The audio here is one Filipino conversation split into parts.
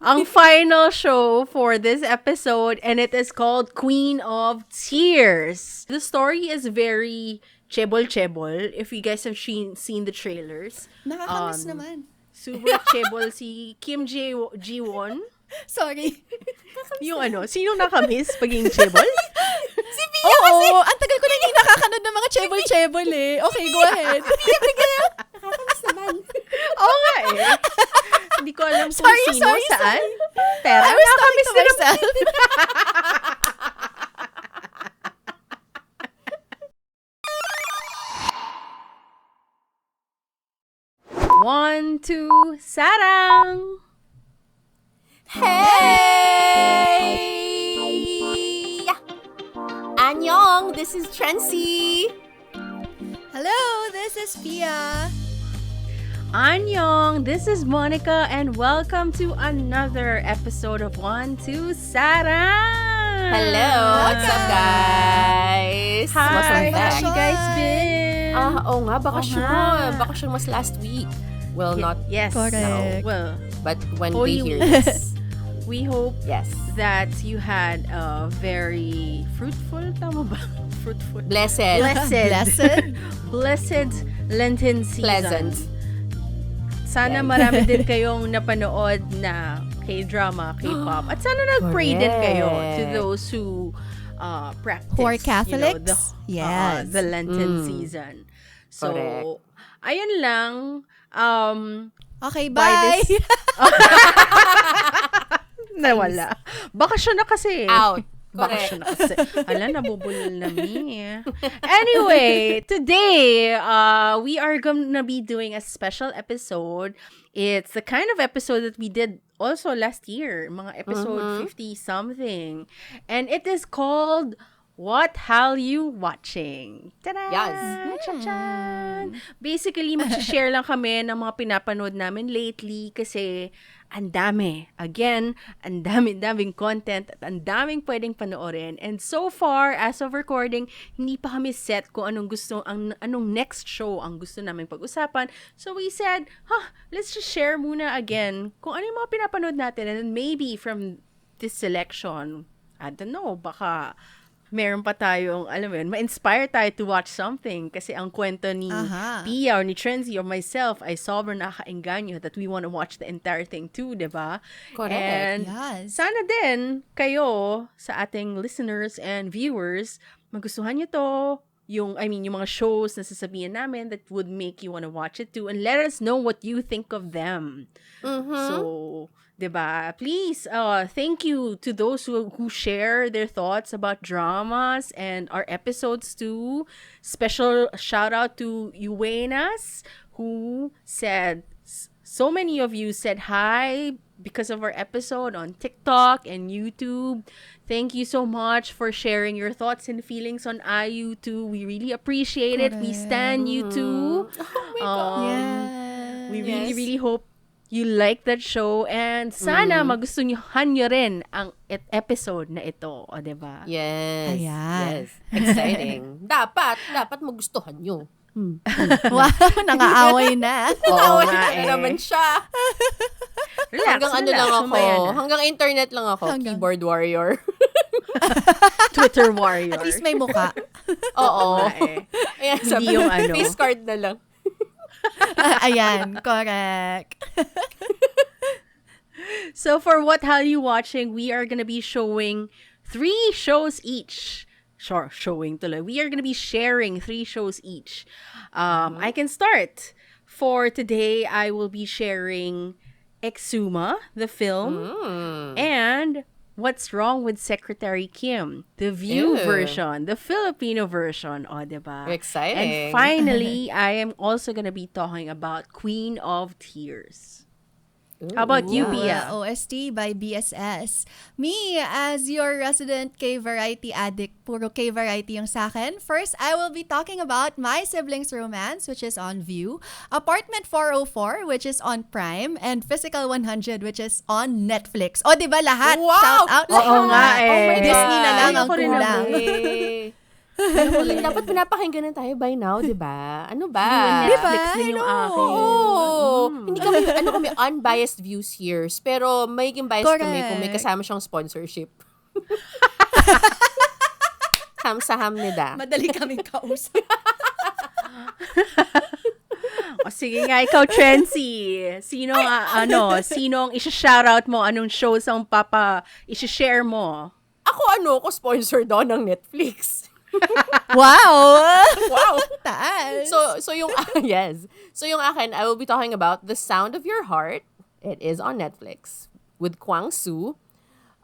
ang final show for this episode, and it is called Queen of Tears. The story is very chebol-chebol, if you guys have seen the trailers. Nakakamiss naman. Super chebol si Kim Ji-won. Sorry. Yung sino nakamiss pagiging chebol? Si Pia kasi! Oo, ang tagal ko na hindi nakakanood ng mga chebol-chebol eh. Okay, go ahead. Pia, nakakamiss naman. Oo nga eh. Hindi ko alam kung sino, saan. Pero I was talking nakakamiss to na myself. One, two, Sarang! Hey! Annyeong! This is Trency. Hello, this is Pia. Annyeong! This is Monica, and welcome to another episode of One, Two, Sarang! Hello! What's up, guys? Hi! Welcome How back. have you guys been? Bakasyon. Bakasyon was last week. Well, not yes. Correct. No. Well, but when Holy we hear Week. this. we hope Yes. that you had a very fruitful, tama ba? Fruitful. Blessed. Blessed Lenten season. Pleasant. Sana marami din kayong napanood na Kdrama, K-pop. At sana nag-pray din kayo to those who practice. Who are Catholics? Yes. The Lenten season. So, ayun lang. Okay, By bye! Nawala. Bakasyon na kasi. Out. Bakasyon na kasi. Hala, nabubulol na me. Anyway, today, we are gonna be doing a special episode. It's the kind of episode that we did also last year. Mga episode 50-something. And it is called What Hallyu Watching? Ta-da! Yes. Cha-chan! Basically, mag-share lang kami ng mga pinapanood namin lately kasi ang dami. Again, ang daming content at ang daming pwedeng panoorin. And so far, as of recording, hindi pa kami set kung anong next show ang gusto namin pag-usapan. So we said, let's just share muna again kung ano yung mga pinapanood natin. And then maybe from this selection, I don't know, baka meron pa tayong, alam mo yun, ma-inspire tayo to watch something kasi ang kwento ni Pia or ni Trenzy or myself ay sobrang nakakaengganyo that we want to watch the entire thing too, diba? Correct. And sana din kayo sa ating listeners and viewers, magustuhan nyo to, yung mga shows na sasabihin namin that would make you want to watch it too, and let us know what you think of them. So, diba? Please, thank you to those who share their thoughts about dramas and our episodes too. Special shout out to Yuenas, who said, so many of you said hi because of our episode on TikTok and YouTube. Thank you so much for sharing your thoughts and feelings on IU too. We really appreciate it. We stan you too. Oh my God. Yes. We really hope you like that show, and sana magustuhan nyo rin ang episode na ito, o diba? Yes. Ayan. Yes. Exciting. dapat magustuhan nyo. Wow, nangaaway na. Oo Away nga na naman siya. Relax, lang ako. sumaya na. Hanggang internet lang ako. Keyboard warrior. Twitter warrior. At least may muka. Oo. Ayan, Hindi yung face card na lang. Ayan, correct. So for What Hallyu Watching, we are gonna be showing 3 shows each. Showing tuloy. We are gonna be sharing 3 shows each. I can start. For today, I will be sharing Exhuma, the film, and What's Wrong with Secretary Kim, the View version, the Filipino version, diba? Exciting. And finally, I am also gonna be talking about Queen of Tears. How about you, Pia? OST by BSS. Me, as your resident K-variety addict, puro K-variety yung sa akin. First, I will be talking about My Siblings Romance, which is on View, Apartment 404, which is on Prime, and Physical 100, which is on Netflix. Diba lahat? Wow! Shout out Oo nga Oh my God. Disney na lang ang Ayoko rin kulang. Dapat pinapakinggan na tayo by now, di ba? Ano ba? Netflix Diba? din yung I know. akin. Oo. Hindi kami unbiased views here. Pero magiging biased kami kung may Correct. kasama siyang sponsorship. Hamsa-hamnida. Madali kaming kausap. O sige nga, ikaw, Trency. Sinong isa-shoutout mo? Anong shows ang isa-share mo? Ako sponsor doon ng Netflix. Wow! Wow. Taas. So yung yes. So yung akin, I will be talking about The Sound of Your Heart. It is on Netflix with Kwang Soo.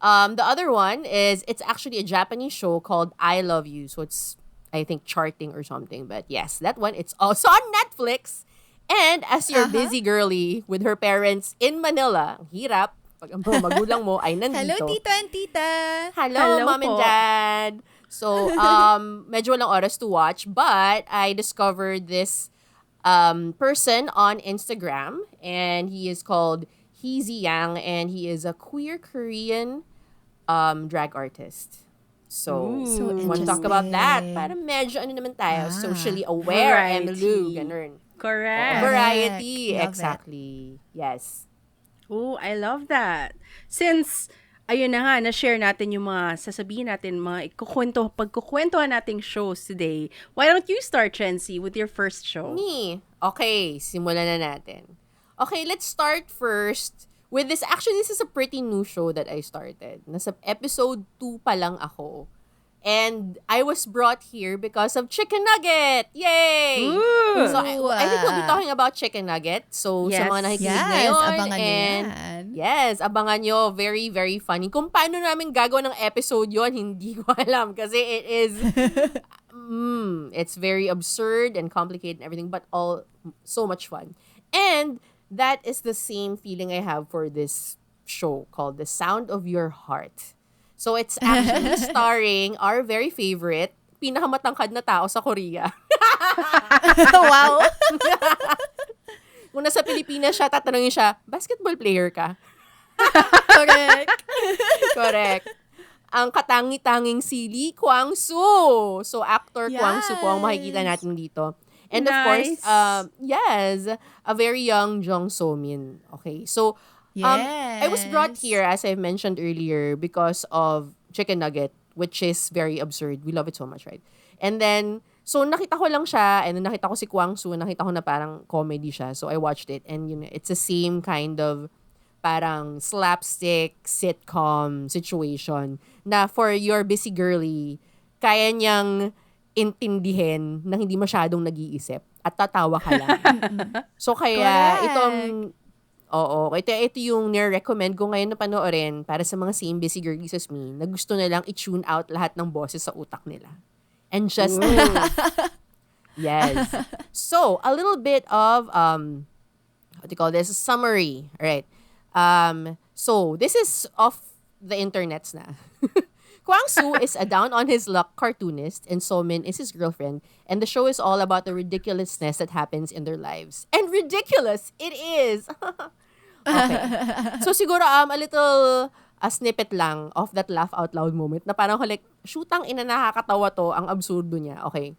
The other one is it's actually a Japanese show called I Love You. So it's I think charting or something. But yes, that one it's also on Netflix. And as your busy girly with her parents in Manila, ang hirap pag ang mga magulang mo ay nandito. Hello, tito and tita. Hello, Mom and po. Dad. So, medyo walang oras to watch, but I discovered this person on Instagram, and he is called Heezy Yang, and he is a queer Korean drag artist. So, So want to talk about that? interesting. Para medyo naman tayo, Ah. socially aware, Variety. Emily, ganun. Correct. Variety, Love it. exactly. Yes. Oh, I love that. Since, ayun na nga, na-share natin yung mga sasabihin natin, mga pagkukwentuhan nating shows today. Why don't you start, Trency, with your first show? Me. Okay, simulan na natin. Okay, let's start first with this. Actually, this is a pretty new show that I started. Nasa episode 2 pa lang ako. And I was brought here because of Chicken Nugget! Yay! Ooh. So, I think we'll be talking about Chicken Nugget. So, sa Yes. mga nakikinig Yes, ngayon. abangan nyo and yan. Yes, abangan nyo. Very, very funny. Kung paano namin gagawa ng episode yon hindi ko alam. Kasi it is, it's very absurd and complicated and everything, but all so much fun. And that is the same feeling I have for this show called The Sound of Your Heart. So it's actually starring our very favorite, pinakamatangkad na tao sa Korea. Wow. Kung nasa Pilipinas siya, tatanungin siya, basketball player ka? Correct. Correct. Ang katangi-tanging si Lee Kwang Soo. So, actor Kwang Soo po ang makikita natin dito. And of course, Nice. yes, a very young Jung So Min. Okay, so, I was brought Yes. here, as I mentioned earlier, because of Chicken Nugget, which is very absurd. We love it so much, right? And then, so nakita ko lang siya, and then nakita ko si Kwang Soo, nakita ko na parang comedy siya. So, I watched it, and it's the same kind of parang slapstick sitcom situation na for your busy girly, kaya niyang intindihin na hindi masyadong nag-iisip at tatawa ka lang. So kaya Correct. ito yung nire-recommend ko ngayon na panoorin para sa mga same busy girlies as me na gusto na lang i-tune out lahat ng boses sa utak nila. And just yes. So, a little bit of what do you call this? Summary. All right. So this is off the internets na. Kwang Soo is a down-on-his-luck cartoonist, and Somin is his girlfriend, and the show is all about the ridiculousness that happens in their lives. And ridiculous! It is! Okay. So siguro a little snippet lang of that laugh out loud moment na parang like, shootang ina nakakatawa to, ang absurdo niya. Okay.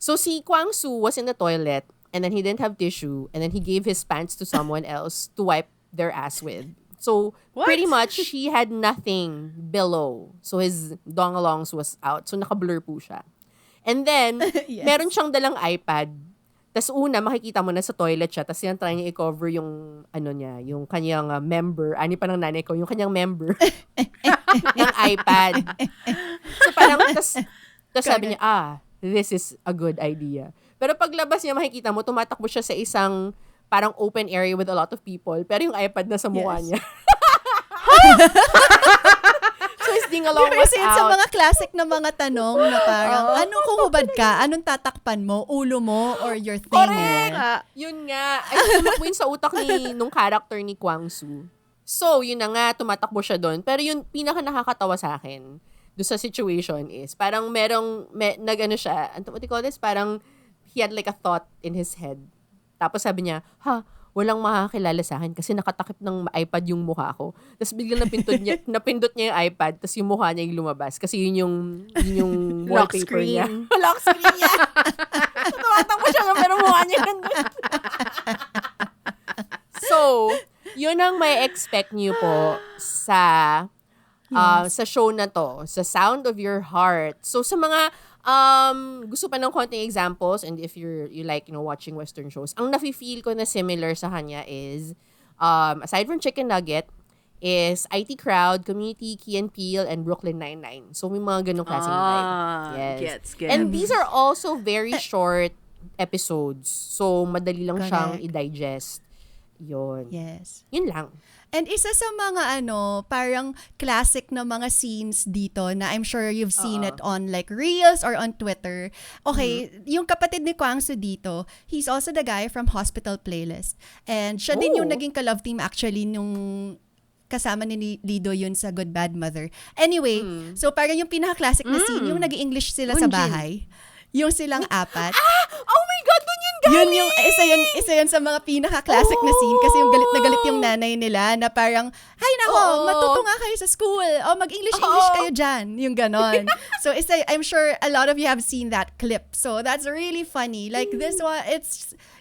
So si Kwang Soo was in the toilet, and then he didn't have tissue, and then he gave his pants to someone else to wipe their ass with. So, What? pretty much, he had nothing below. So, his dongalongs was out. So, naka-blur po siya. And then, Yes. meron siyang dalang iPad. Tapos una, makikita mo na sa toilet siya. Tapos yan, try niya i-cover yung, yung kanyang member. Ani pa ng nanay ko, yung kanyang member. ng iPad. So, parang, tapos sabi niya, this is a good idea. Pero paglabas niya, makikita mo, tumatakbo siya sa isang parang open area with a lot of people. Pero yung iPad na sa mukha Yes. niya. So, his ding-along was Kasi sa out. mga classic na mga tanong na parang, anong kung hubad ka? Anong tatakpan mo? Ulo mo or your thing? Correct! Yun nga. Ay, tumakbo yun sa utak nung character ni Kwang Soo. So, yun na nga, tumatakbo siya doon. Pero yung pinaka nakakatawa sa akin doon sa situation is, parang nag-ano siya, what do you call this? Parang, he had like a thought in his head. Tapos sabi niya, walang makakilala sa akin kasi nakatakip ng iPad yung mukha ko. Tapos biglang napindot niya yung iPad, tapos yung mukha niya yung lumabas. Kasi yun yung Lock wallpaper niya. screen. Lock screen niya. Tumatakbo siya pero mukha niya nandun. So, yun ang may expect niyo po sa show na to, sa Sound of Your Heart. So, sa mga gusto pa ng konting examples, and if you like, watching Western shows, ang nafe-feel ko na similar sa kanya is, aside from Chicken Nugget, is IT Crowd, Community, Key and Peele, and Brooklyn Nine-Nine. So, may mga ganong klaseng vibe. Yes. Gets. And these are also very short episodes. So, madali lang siyang Correct. i-digest. Yun. Yes. Yun lang. And isa sa mga parang classic na mga scenes dito na I'm sure you've seen it on like Reels or on Twitter. Okay, yung kapatid ni Kwang Soo dito, he's also the guy from Hospital Playlist. And siya din yung naging ka-love team actually nung kasama ni Lee Do Hyun sa Good Bad Mother. Anyway, so parang yung pinaka-classic na scene, yung nag-English sila sa bahay. Yung silang apat. Oh my God, dun yun galing! Yun yung, isa yun sa mga pinaka-classic na scene kasi yung galit na galit yung nanay nila na parang, ay nako, matuto nga kayo sa school. O, mag-English kayo dyan. Yung ganon. So, I'm sure a lot of you have seen that clip. So, that's really funny. Like, this one,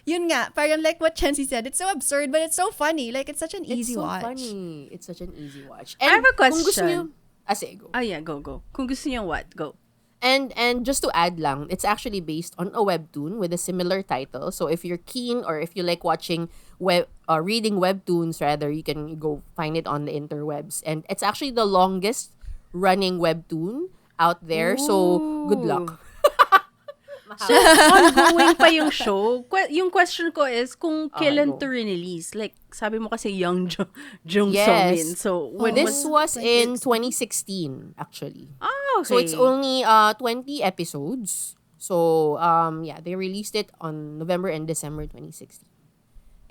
yun nga, parang like what Chancy said, it's so absurd, but it's so funny. Like, it's such an easy watch. Funny. It's such an easy watch. I have a question. Kung gusto niyo, sige, go. Oh yeah, go. Kung gusto niyo what? Go. And just to add lang, it's actually based on a webtoon with a similar title. So if you're keen or if you like watching reading webtoons rather, you can go find it on the interwebs. And it's actually the longest running webtoon out there. So good luck. So, ongoing pa yung show. Yung question ko is, kung kailan go. to release? Like, sabi mo kasi young Jung Yes. So-min. So, when This was in 2016, actually. okay. So it's only 20 episodes. So they released it on November and December 2016.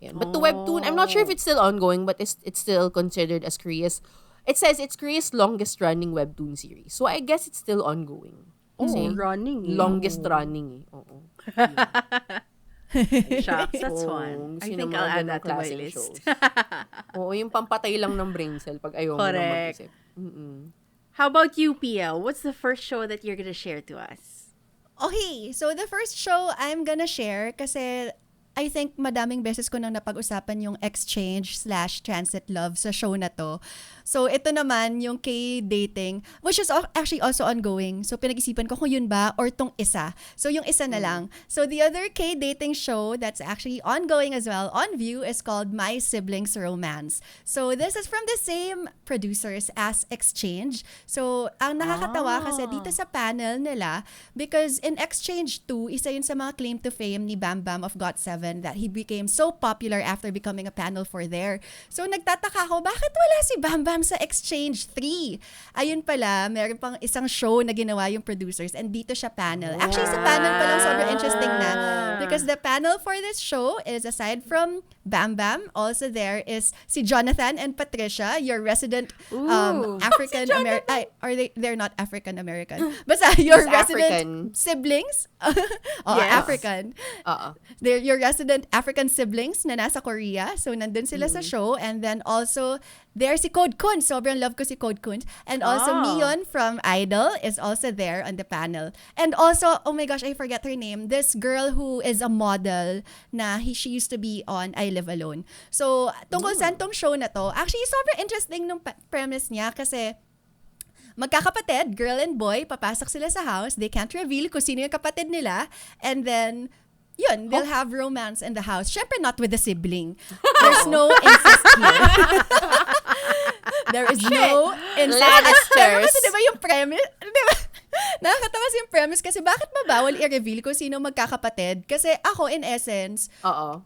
Ayan. But the webtoon, I'm not sure if it's still ongoing, but it's still considered as Korea's. It says it's Korea's longest running webtoon series. So I guess it's still ongoing. Kasi running. longest running. Oo. Shucks, that's one. I think I'll add that to my list. Oo, yung pampatay lang ng brain cell pag ayaw mo nang Correct. mag-isip. How about you, PL? What's the first show that you're gonna share to us? Okay, so the first show I'm gonna share kasi I think madaming beses ko nang napag-usapan yung exchange/transit love sa show na to. So, ito naman yung K-dating, which is actually also ongoing. So, pinag-isipan ko kung yun ba or tong isa. So, yung isa na lang. So, the other K-dating show that's actually ongoing as well on View is called My Siblings Romance. So, this is from the same producers as Exchange. So, ang nakakatawa kasi dito sa panel nila, because in Exchange 2, isa yun sa mga claim to fame ni Bam Bam of GOT7 that he became so popular after becoming a panel for there. So, nagtataka ako, bakit wala si Bam Bam sa Exchange 3? Ayun pala, meron pang isang show na ginawa yung producers and dito siya panel. Actually, sa panel pa lang sobrang interesting na because the panel for this show is aside from Bam Bam, also there is si Jonathan and Patricia, your resident African American. They're not African American. Basta your He's resident African. siblings. Yes. African. They're your resident African siblings na nasa Korea. So, nandun sila sa show. And then also, there's si Code Kun. Sobrang love ko si Code Kun. And also, Mion from Idol is also there on the panel. And also, oh my gosh, I forget her name. This girl who is a model na she used to be on I Live Alone. So, tungkol saan tong show na to, actually, sobrang interesting nung premise niya kasi magkakapatid, girl and boy, papasok sila sa house. They can't reveal kung sino yung kapatid nila. And then, yun, they'll have romance in the house. Syempre, not with the sibling. There's no incest here. There is no incest. Pero kasi diba yung premise? Diba? Nakakatawa yung premise kasi bakit mabawal i-reveal kung sino magkakapatid? Kasi ako, in essence,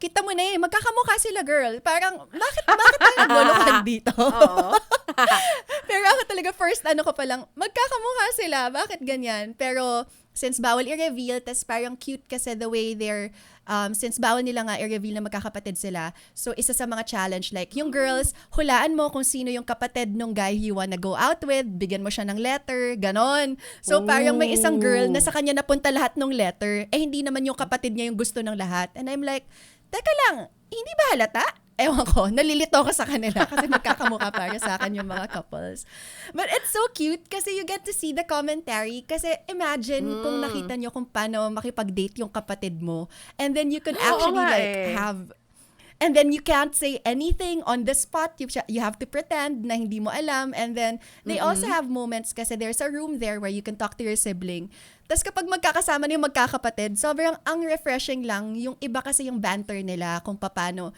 kita mo na magkakamukha sila, girl. Parang, bakit tayo naglulukan dito? Pero ako talaga, first ko pa lang, magkakamukha sila. Bakit ganyan? Pero, since bawal i-reveal, tas parang cute kasi the way they're, since bawal nila nga i-reveal na magkakapatid sila, so isa sa mga challenge, like, yung girls, hulaan mo kung sino yung kapatid nung guy you wanna go out with, bigyan mo siya ng letter, ganon. So, parang may isang girl na sa kanya napunta lahat ng letter, hindi naman yung kapatid niya yung gusto ng lahat. And I'm like, teka lang, hindi ba halata? Ewan ko, nalilito ko sa kanila kasi magkakamukha para sa akin yung mga couples. But it's so cute kasi you get to see the commentary. Kasi imagine kung nakita nyo kung paano makipag-date yung kapatid mo. And then you could actually have... And then you can't say anything on the spot. You have to pretend na hindi mo alam. And then they also have moments kasi there's a room there where you can talk to your sibling. Tapos kapag magkakasama na yung magkakapatid, sobrang ang refreshing lang. Yung iba kasi yung banter nila kung paano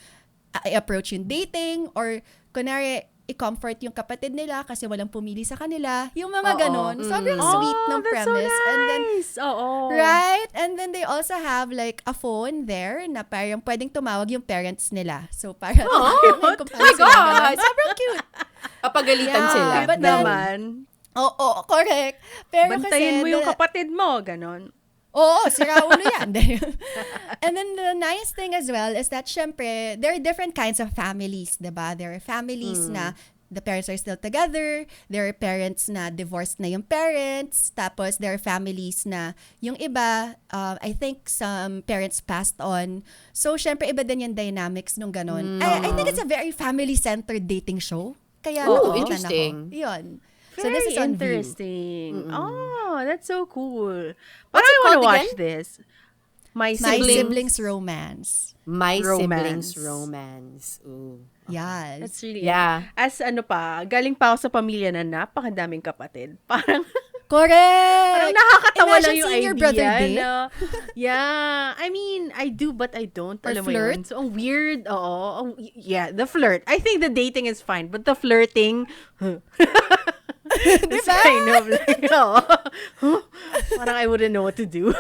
i-approach yung dating or kunwari i-comfort yung kapatid nila kasi walang pumili sa kanila. Yung mga ganon. Sobrang sweet ng premise. So nice. And then, Oo. right? And then they also have like a phone there na parang pwedeng tumawag yung parents nila. So parang, oh my God! Sobrang cute. Papagalitan sila. But naman. Oo, correct. Pero Bantayin kasi, mo yung kapatid mo, ganon. Oo, sira ulo yan. And then the nice thing as well is that syempre, there are different kinds of families, diba? There are families na the parents are still together. There are parents na divorced na yung parents. Tapos there are families na yung iba, I think some parents passed on. So syempre, iba din yung dynamics nung ganon. I think it's a very family-centered dating show. Kaya interesting. ako. Yun. Very So this is on View. interesting. Oh, that's so cool. But I want to watch this. My Siblings Romance. My Romance. Siblings Romance. Ooh. Yes. That's really Yeah. ano pa, galing pa ako sa pamilya na napakadaming kapatid. Parang Correct! nakakatawa Imagine lang yung seeing idea. your brother date. Yeah. I mean, I do but I don't. Or Alam mo flirt? yun. So, ang weird. Oo. Yeah, the flirt. I think the dating is fine. But the flirting, it's kind of like, parang I wouldn't know what to do.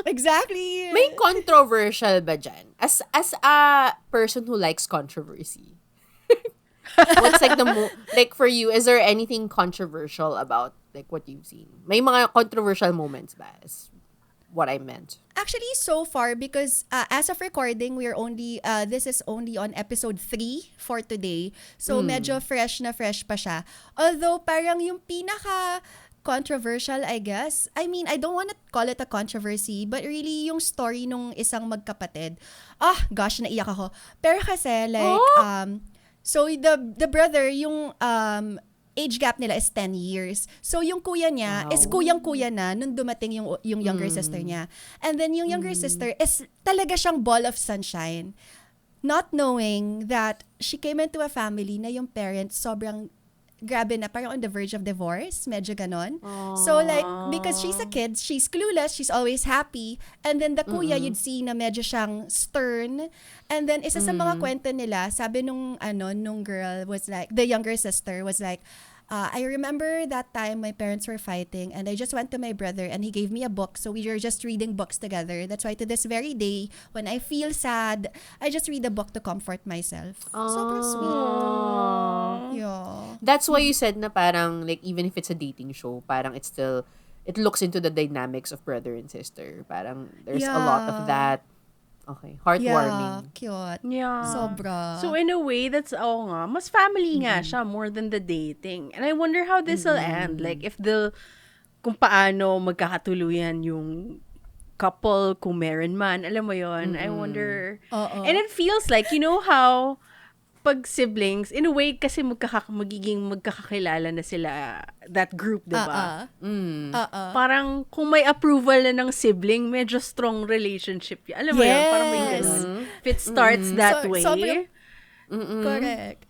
Exactly. May controversial ba dyan? As a person who likes controversy, what's like like for you, is there anything controversial about like what you've seen? May mga controversial moments ba? Is what I meant. Actually, so far, because as of recording, we're only, this is only on episode 3 for today. So, medyo fresh na fresh pa siya. Although, parang yung pinaka controversial, I guess. I mean, I don't want to call it a controversy, but really yung story nung isang magkapatid. Gosh, naiyak ako. Pero kasi, like, so the brother, yung age gap nila is 10 years. So, yung kuya niya is kuyang-kuya na nung dumating yung younger sister niya. And then, yung younger sister is talaga siyang ball of sunshine. Not knowing that she came into a family na yung parents sobrang grabe na, parang on the verge of divorce. Medyo ganon. So, like, because she's a kid, she's clueless, she's always happy. And then, the kuya, you'd see na medyo siyang stern. And then, isa sa mga kwento nila, sabi nung girl was like, the younger sister was like, I remember that time my parents were fighting and I just went to my brother and he gave me a book. So we were just reading books together. That's why to this very day, when I feel sad, I just read a book to comfort myself. Super sweet. Yeah. That's why you said na parang like even if it's a dating show, parang it looks into the dynamics of brother and sister. Parang there's a lot of that. Okay, heartwarming. Yeah, cute. Yeah. Sobra. So in a way, that's nga, mas family nga siya more than the dating. And I wonder how this will end. Like if kung paano magkakatuluyan yung couple, kung meron man, alam mo yon. I wonder. And it feels like, you know how pag siblings, in a way kasi magiging magkakakilala na sila, that group, diba? Parang kung may approval na ng sibling, medyo strong relationship yun. Alam mo yun? Parang may ganun. If it starts that way. Correct.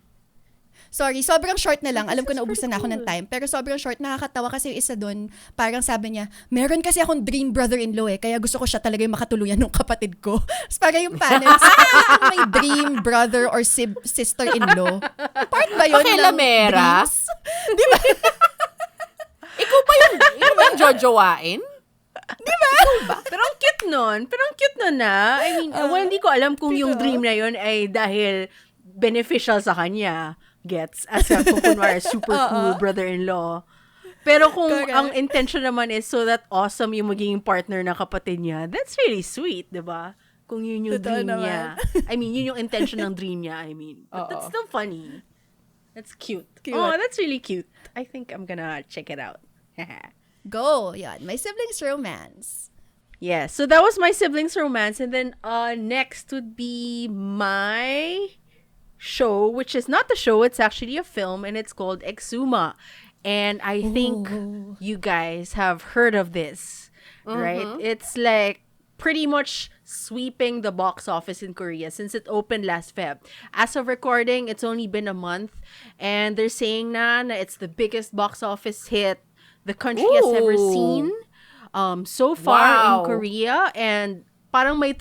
Sorry, sobrang short na lang. Alam ko na ubusan na ako ng time. Pero sobrang short, nakakatawa kasi yung isa doon, parang sabi niya, meron kasi akong dream brother-in-law kaya gusto ko siya talaga yung makatuluyan ng kapatid ko. Tapos parang yung panels, may dream brother or sister-in-law. Part ba yun ng Pakilamera? dreams? Di ba? Ikaw ba yung jojowain? Diba? Pero ang cute nun na. I mean, hindi ko alam kung yung dream na yun ay dahil beneficial sa kanya. Gets as a kunwari super cool brother-in-law. Pero kung ang intention naman is so that awesome yung magiging partner na kapatid niya, that's really sweet, diba? Kung yun yung dream niya. I mean, yun yung intention ng dream niya, I mean. But that's still funny. That's cute. Oh, that's really cute. I think I'm gonna check it out. Go. Yan. My Siblings Romance. Yeah, so that was my siblings romance, and then next would be my show, which is not a show, it's actually a film, and it's called Exhuma. And I think Ooh. you guys have heard of this, right? Mm-hmm. It's like pretty much sweeping the box office in Korea since it opened last Feb. As of recording, it's only been a month, and they're saying na it's the biggest box office hit the country has ever seen so far in Wow. Korea. And parang may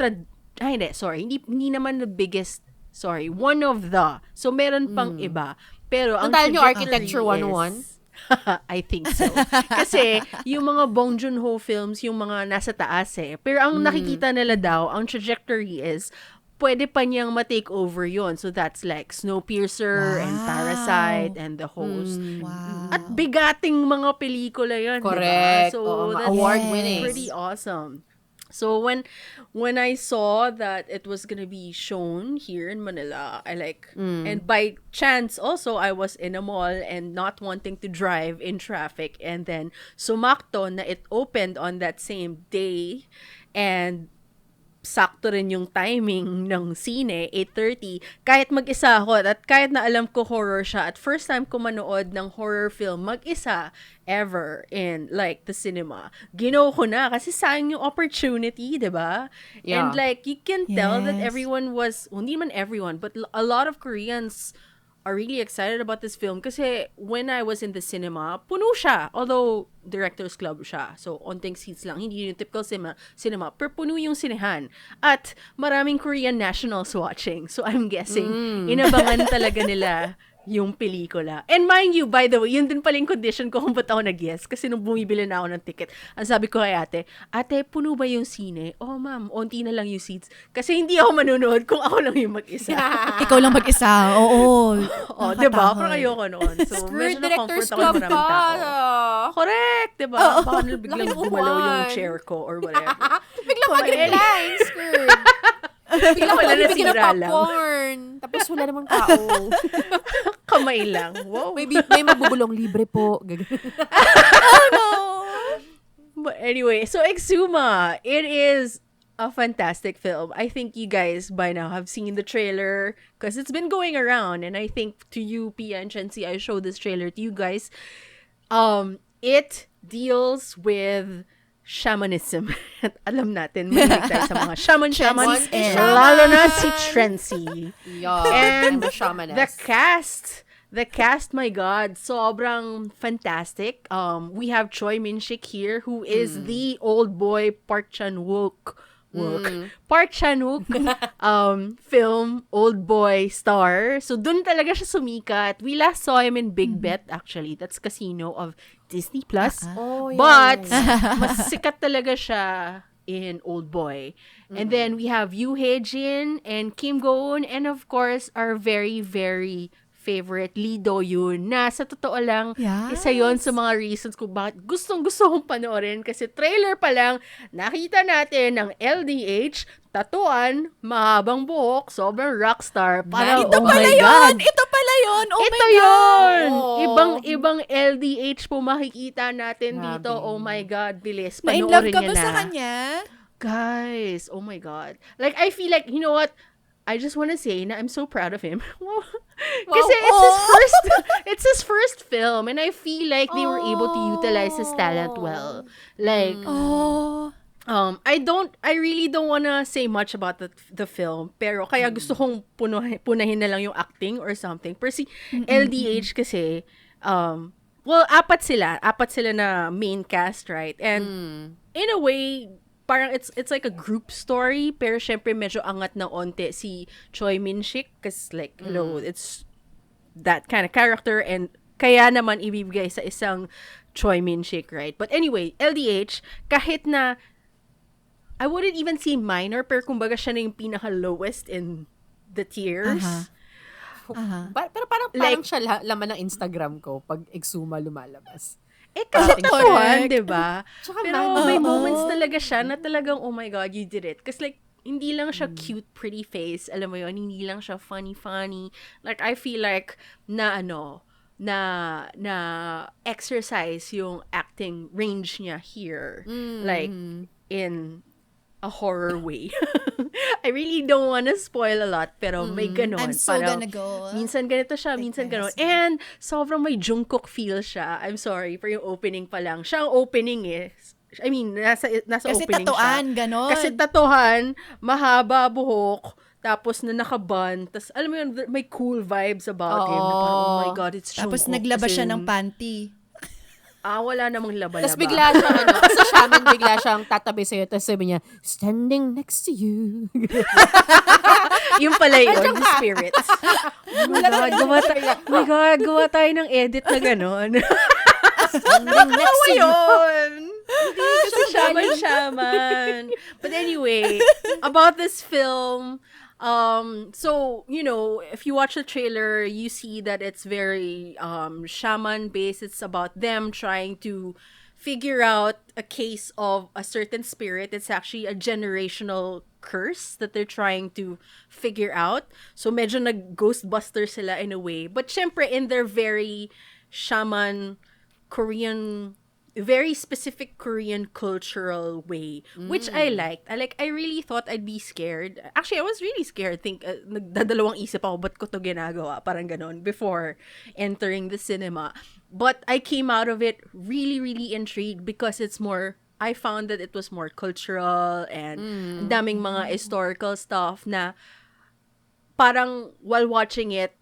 hindi, sorry, hindi naman the biggest, sorry, one of the, so meron pang iba, pero ang Nandaan yung trajectory Architecture 101? is I think so. Kasi yung mga Bong Joon-ho films, yung mga nasa taas pero ang nakikita nila daw, ang trajectory is pwede pa niyang ma-take over yon. So that's like Snowpiercer and Wow. Parasite and The Host. Wow. At bigating mga pelikula yun, Correct. diba? So Oo, that's award-winning. pretty awesome. So when I saw that it was gonna be shown here in Manila, I and by chance also I was in a mall and not wanting to drive in traffic, and then sumakto na it opened on that same day, and sakto rin yung timing ng sine, 8:30. Kahit mag-isa ako at kahit na alam ko horror siya, at first time ko manood ng horror film mag-isa ever in like the cinema. Ginaw ko na kasi sayang yung opportunity, 'di ba? Yeah. And like you can tell that Yes. everyone was, well, hindi man everyone, but a lot of Koreans are really excited about this film kasi when I was in the cinema, puno siya. Although, director's club siya. So, onting seats lang. Hindi yung typical cinema. Pero puno yung sinehan. At maraming Korean nationals watching. So, I'm guessing, inabangan talaga nila yung pelikula. And mind you, by the way, yun din pala yung condition ko kung ba't ako nag-yes. Kasi nung bumibili na ako ng ticket, ang sabi ko kay ate, puno ba yung sine? Oh, ma'am, onti na lang yung seats. Kasi hindi ako manunood kung ako lang yung mag-isa. Ikaw lang mag-isa. Oo. Oh, diba? Nakakatakot. Parang ayoko noon. So, Screw medyo Director's na-comfort ako Club ng maraming pa. tao. Correct, diba? Baka na biglang Laking gumalaw yung upuan. chair ko or whatever. Biglang Correct. mag-recline, skirt. Biglang Wala na bigyan ng sira lang. popcorn. Tapos wala namang tao. Kamay lang. Wow. May magbubulong libre po. But anyway, so Exhuma, it is a fantastic film. I think you guys by now have seen the trailer because it's been going around, and I think to you, Pia and Chensi, I showed this trailer to you guys. It deals with shamanism. At alam natin, mahilig tayo sa mga shamans. Shamans and- Lalo na si Trency. And And the shamaness. the cast, my God, sobrang fantastic. We have Choi Min-sik here, who is the old boy Park Chan-wook. Park Chan-wook film Old Boy star. So dun talaga siya sumikat. We last saw him in Big Bet actually. That's Casino of Disney Plus. Oh, yeah. But mas sikat talaga siya in Old Boy. And then we have Yoo Hae-jin and Kim Go-eun, and of course our very very favorite Lee Do Hyun, na sa totoo lang, Yes. isa yon sa mga reasons kung bakit gustong-gusto kong panoorin, kasi trailer pa lang, nakita natin ng LDH, tatuan, mahabang buhok, sobrang rockstar. Parang, Ito oh pala my yun! God! Ito pala yun! Oh Ito my God! yun! Oh. Ibang LDH po makikita natin Grabe. dito. Oh my God, bilis. Na-in love Panoorin ka niya ba na. sa kanya? Guys, oh my God. Like, I feel like, you know what? I just want to say na I'm so proud of him. Kasi it's his first film, and I feel like they were able to utilize his talent well. Like, Oh. I really don't wanna say much about the film, pero kaya gusto kong punahin na lang yung acting or something. Pero si LDH kasi, well, apat sila na main cast, right? And in a way, parang it's like a group story, pero syempre medyo angat na onte si Choi Min-sik, kasi like, hello, it's that kind of character, and kaya naman ibibigay sa isang Choi Min-sik, right? But anyway, LDH, kahit na I wouldn't even say minor, pero kumbaga siya na yung pinaka-lowest in the tiers. Pero parang Like- siya laman ng Instagram ko pag Exhuma lumalabas. Kasi Correct. tatuan, diba? Tsaka Pero man- may Oo. moments talaga siya na talagang, oh my God, you did it. Kasi like, hindi lang siya cute, pretty face. Alam mo yun, hindi lang siya funny. Like, I feel like na exercise yung acting range niya here. Like, in a horror way. I really don't wanna spoil a lot, pero may ganon. I'm so Parang, gonna go. minsan ganito siya, Take minsan my ganon. husband. And sobrang may Jungkook feel siya. I'm sorry, for yung opening pa lang. Siya ang opening I mean, nasa Kasi opening tatuan, siya. ganon. Kasi tatuhan, mahaba buhok, tapos na nakaban, tapos alam mo yun, may cool vibes about him. Na parang, oh my God, it's Jungkook. Tapos naglaba siya As in, ng panty. wala namang laba-laba. Tapos bigla siya, sa shaman, bigla siyang tatabi sa'yo, tapos sabi niya, standing next to you. Yung pala yun, the spirits. Oh my God, gawa tayo ng edit na gano'n. Standing next to you. Yun! Hindi kasi shaman. But anyway, about this film, so, you know, if you watch the trailer, you see that it's very shaman based. It's about them trying to figure out a case of a certain spirit. It's actually a generational curse that they're trying to figure out. So medyo nag-ghostbuster sila in a way. But syempre, in their very shaman Korean, very specific Korean cultural way, which I liked. I really thought I'd be scared. Actually, I was really scared. Nagdadalawang isip ako, ba't ko to ginagawa? Parang ganon, before entering the cinema. But I came out of it really, really intrigued because I found that it was more cultural and ang daming mga historical stuff na parang while watching it,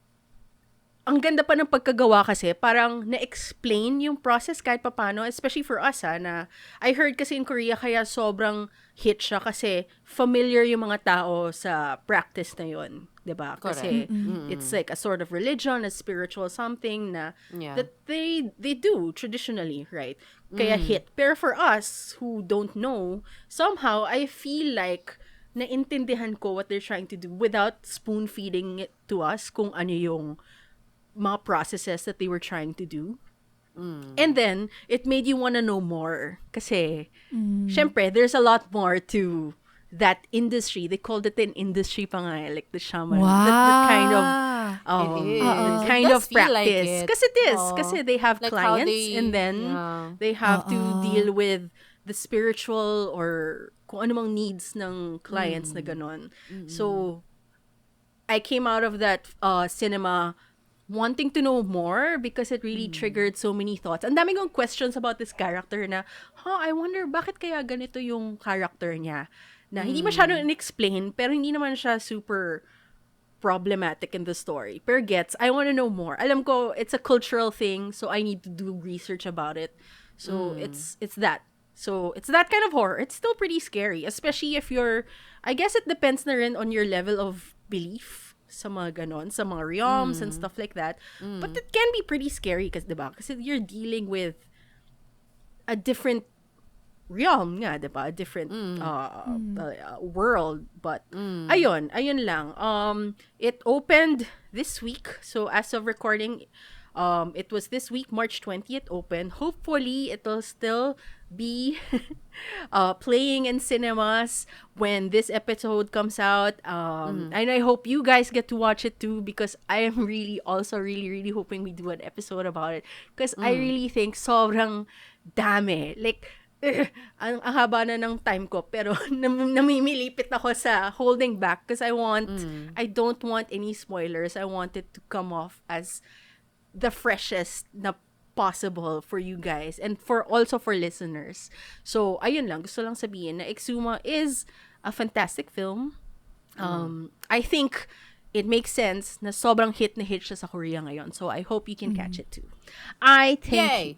ang ganda pa ng pagkagawa kasi, parang na-explain yung process kahit papano, especially for us na I heard kasi in Korea kaya sobrang hit siya kasi familiar yung mga tao sa practice na yun, 'di ba? Kasi it's like a sort of religion, a spiritual something na that they do traditionally, right? Kaya hit. Pero for us who don't know, somehow I feel like naintindihan ko what they're trying to do without spoon-feeding it to us kung ano yung mga processes that they were trying to do. And then, it made you want to know more. Kasi, syempre, there's a lot more to that industry. They called it an industry pa nga, like the shaman. Wow. That kind of, It is. that It kind does of feel like practice. it. Kasi it is. Kasi they have Like how clients and then they have to deal with the spiritual or kung ano mang needs ng clients na ganon. So, I came out of that cinema wanting to know more because it really triggered so many thoughts. Ang dami kong questions about this character na, I wonder bakit kaya ganito yung character niya. Na hindi masyadong in-explain, pero hindi naman siya super problematic in the story. Pero gets, I want to know more. Alam ko, it's a cultural thing, so I need to do research about it. So, it's that. So, it's that kind of horror. It's still pretty scary, especially if I guess it depends na rin on your level of belief sa mga ganon, sa mga realms and stuff like that. But it can be pretty scary diba? Kasi you're dealing with a different realm nga, diba? A different world. But, ayun lang. It opened this week. So, as of recording, it was this week, March 20th, open. Hopefully, it'll still be playing in cinemas when this episode comes out. And I hope you guys get to watch it too because I am really also really, really hoping we do an episode about it because I really think sobrang dami. Like, ang haba na ng time ko pero namimilipit ako sa holding back because I don't want any spoilers. I want it to come off as the freshest na possible for you guys and also for listeners. So, ayun lang. Gusto lang sabihin na Exhuma is a fantastic film. I think it makes sense na sobrang hit na hit siya sa Korea ngayon. So, I hope you can catch it too. I think... Yay!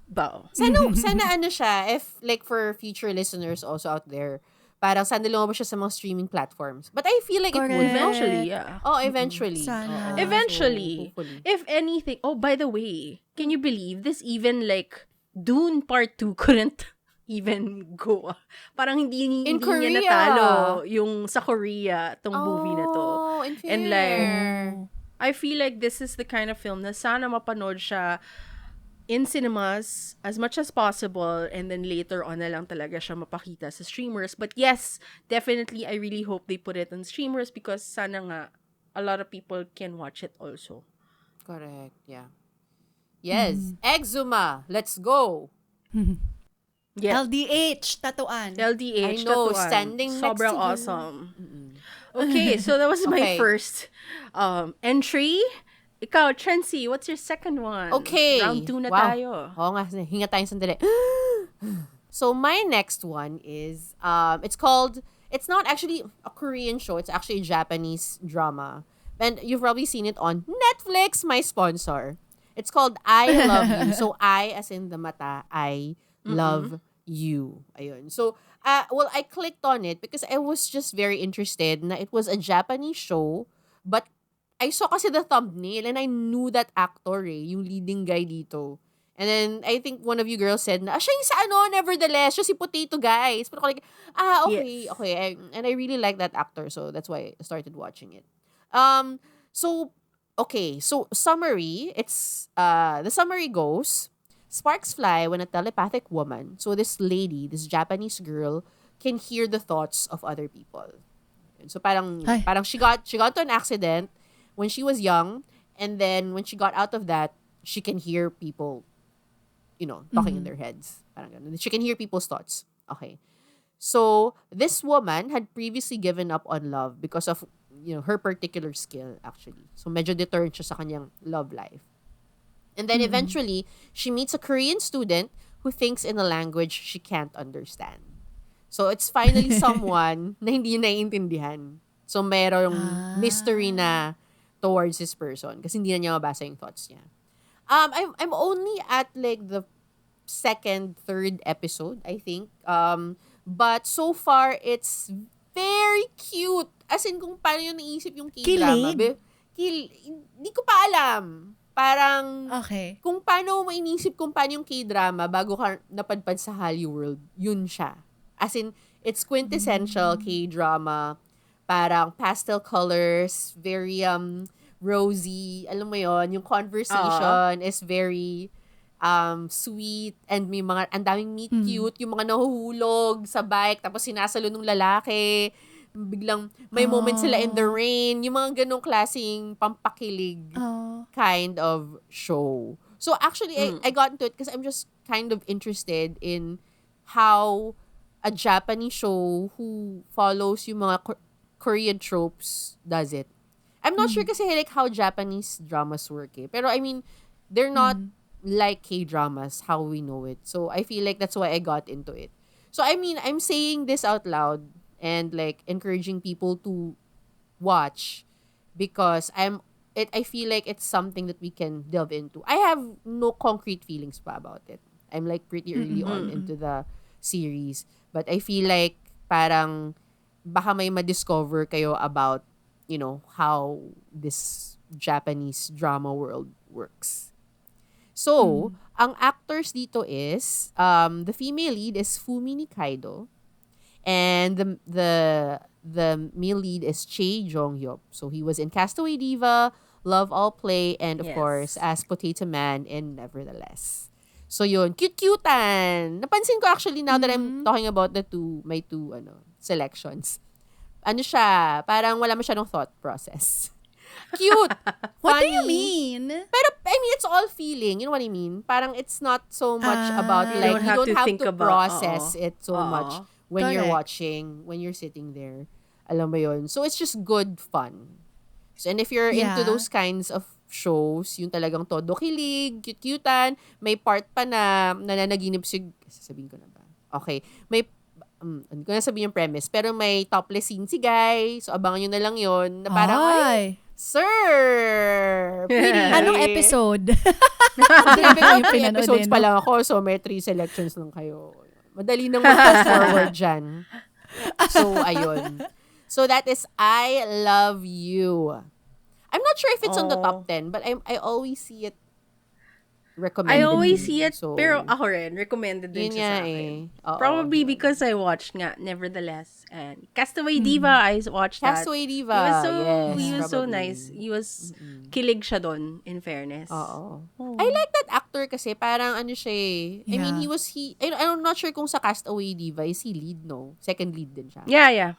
Bao. Sana ano siya, if like for future listeners also out there, parang sana lumabas siya sa mga streaming platforms. But I feel like it will. Eventually, yeah. Oh, eventually. Sana. Eventually. So, hopefully. If anything, by the way, can you believe this even like Dune Part 2 couldn't even go. Parang hindi niya Korea. natalo yung sa Korea tong movie na to. In fair. And like, I feel like this is the kind of film na sana mapanood siya in cinemas as much as possible and then later on na lang talaga siya mapakita sa streamers. But yes, definitely I really hope they put it on streamers because sana nga a lot of people can watch it also. Correct, yeah. Yes, Exhuma, let's go. Yeah. LDH, tatuan. LDH, I know, tatuan. standing next Sobrang to her. awesome. Okay, so that was my Okay. first entry. Ikaw, Trency, what's your second one? Okay. Round 2 na Wow. tayo. Oo nga, hinga tayong sandali. So my next one is, it's not actually a Korean show, it's actually a Japanese drama. And you've probably seen it on Netflix, my sponsor. It's called I Love You. So I as in the mata, I love you. Ayun. So, I clicked on it because I was just very interested na it was a Japanese show, but I saw kasi the thumbnail and I knew that actor yung leading guy dito. And then, I think one of you girls said na, siya yung sa nevertheless, siya si Potato Guys. Pero ako like, okay, Yes. okay. And I really like that actor, so that's why I started watching it. So, okay, so summary, the summary goes, sparks fly when a telepathic woman, so this lady, this Japanese girl, can hear the thoughts of other people. So parang Ay. she got to an accident when she was young, and then when she got out of that, she can hear people, talking in their heads. Parang ganun. She can hear people's thoughts. Okay. So, this woman had previously given up on love because of, her particular skill, actually. So, medyo deterred siya sa kanyang love life. And then, eventually, she meets a Korean student who thinks in a language she can't understand. So, it's finally someone na hindi niya naiintindihan. So, merong mystery na towards this person kasi hindi na niya mabasa yung thoughts niya. I'm only at like the second, third episode, I think. But so far, it's very cute. As in, kung paano yung naisip yung K-drama. Hindi ko pa alam. Parang, Okay. kung paano mo inisip kung paano yung K-drama bago ka napadpad sa Hallyu world, yun siya. As in, it's quintessential K-drama. Parang pastel colors, very rosy. Alam mo yon, yung conversation is very sweet and may mga ang daming meet cute, yung mga nahuhulog sa bike tapos sinasalo ng lalaki. Biglang may moment sila in the rain, yung mga ganong klaseng pampakilig kind of show. So actually I got into it because I'm just kind of interested in how a Japanese show who follows yung mga Korean tropes does it. I'm not sure kasi like how Japanese dramas work eh. Pero I mean, they're not like K-dramas, how we know it. So I feel like that's why I got into it. So I mean, I'm saying this out loud and like encouraging people to watch because I feel like it's something that we can delve into. I have no concrete feelings pa about it. I'm like pretty early on into the series. But I feel like parang baka may ma-discover kayo about how this Japanese drama world works. So, ang actors dito is, the female lead is Fumi Nikaido, and the male lead is Chae Jong-hyuk. So, he was in Castaway Diva, Love All Play, and of course, as Potato Man in Nevertheless. So, yun, cute-cutean. Napansin ko actually now that I'm talking about my two selections. Ano siya, parang wala masyadong thought process. Cute. What do Funny. you mean? Pero, I mean, it's all feeling. You know what I mean? Parang it's not so much about, like, you don't have to process it so much when you're watching, when you're sitting there. Alam mo yun? So, it's just good fun. So, and if you're into those kinds of shows, yung talagang todo kilig, cute-cutean, may part pa na nananaginip sasabihin ko na ba? Okay. May hindi ko na sabihin yung premise, pero may topless scene si Guy. So, abangan nyo na lang yun. Na parang, ay, sir! Please. Anong episode? Grabe ko, 3 episodes pa lang ako. So, may 3 selections lang kayo. Madali nang mag-fast forward dyan. So, ayun. So, that is I Love You. I'm not sure if it's on the top 10, but I always see it recommended. I always see it, so, pero ako rin, recommended din siya sa akin. Probably because I watched nga, Nevertheless, and Castaway Diva, I watched that. Castaway Diva, He was so probably. nice. He was, kilig siya doon, in fairness. Oo. I like that actor kasi parang ano siya eh. I mean, I'm not sure kung sa Castaway Diva, is he lead, no? Second lead din siya. Yeah.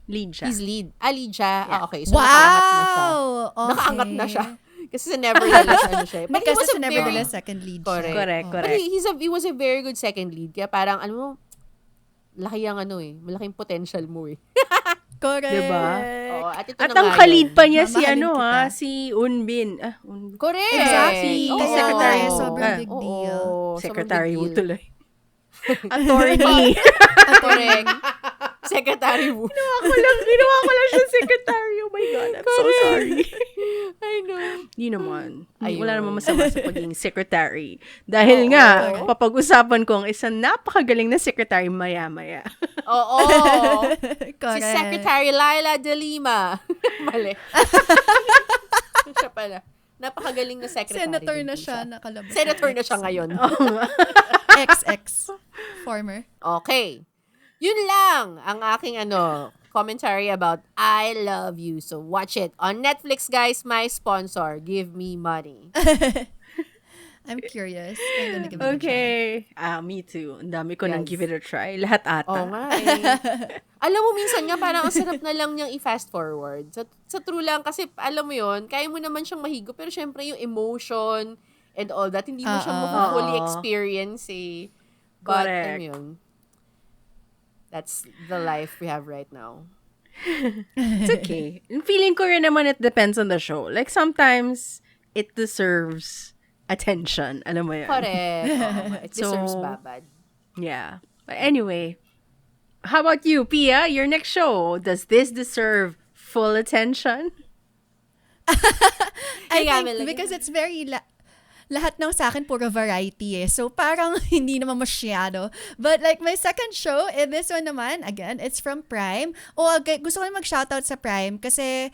Lead siya. He's lead. Lead siya. Yeah. Okay. So, wow! nakaangat na siya. Kasi sa Nevertheless, ano siya. But he Kasi was sa a very... Nevertheless, second lead siya. Correct, But correct. he was a very good second lead. Kaya parang, ano mo, laki ang malaking potential mo eh. Correct. Diba? Oo, at ito At na ang nga kalid yun. pa niya si Mamahalin kita. si Unbin. Unbin. Correct. Exactly. Oo. Kaya Secretary nga, mo. sobrang big Oo, deal. sobrang Secretary big mo deal. tuloy. Attorney. Correct. Secretary mo. Ginawa ko lang siya secretary. Oh my God, I'm so sorry. I know. Di naman. Ayun. Wala namang masama sa pagiging secretary. Dahil nga, papag-usapan ko ang isang napakagaling na secretary maya-maya. Oo. Correct. Si Secretary Laila De Lima. Mali. Siya pala. Napakagaling na secretary. Senator din na po siya, nakalabas. Senator na siya ngayon. XX. Former. Okay. Yun lang ang aking commentary about I Love You. So watch it on Netflix, guys. My sponsor. Give me money. I'm curious. I'm gonna give it a try. Okay. Me too. Ang dami ko nang Yes. give it a try. Lahat ata. Oo nga eh. Alam mo, minsan nga parang ang sarap na lang niyang i-fast forward. Sa true lang, kasi alam mo yun, kaya mo naman siyang mahigo, pero syempre yung emotion and all that, hindi mo siya fully experience eh. But, Correct. yun, that's the life we have right now. It's okay. Feeling ko rin naman it depends on the show. Like sometimes, it deserves attention. Alam mo yan? Correct. It deserves So, babad. Yeah. But anyway, how about you, Pia? Your next show, does this deserve full attention? I Kaya think lagi- because it's very lahat ng sa akin puro variety eh. So parang hindi naman masyado. But like my second show, this one naman, again, it's from Prime. Okay, gusto ko mag-shoutout sa Prime kasi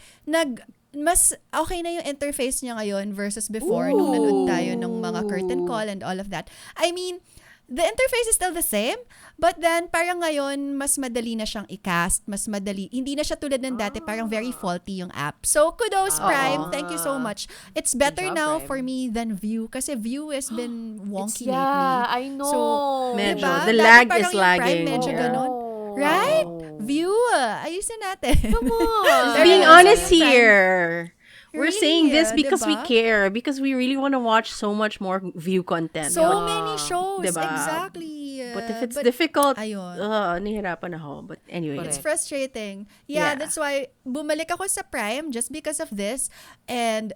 mas okay na yung interface niya ngayon versus before nung nanood tayo ng mga curtain call and all of that. I mean, the interface is still the same, but then parang ngayon mas madali na siyang i-cast, mas madali. Hindi na siya tulad ng dati, parang very faulty yung app. So kudos Prime, thank you so much. It's better job, now Prime. for me than View kasi View has been wonky Yeah, lately. I know. So, Medyo. diba? The Dati lag parang is yung Prime lagging. medyo Yeah. ganun. Right? View, ayusin natin. Come on. Being Pero honest sa Prime, here, we're really, saying this because we diba? care, because we really want to watch so much more View content. So many shows, Diba? exactly. But if it's difficult, ayun. nahihirapan ako. But anyway. It's frustrating. Yeah, Yeah. that's why bumalik ako sa Prime just because of this. And,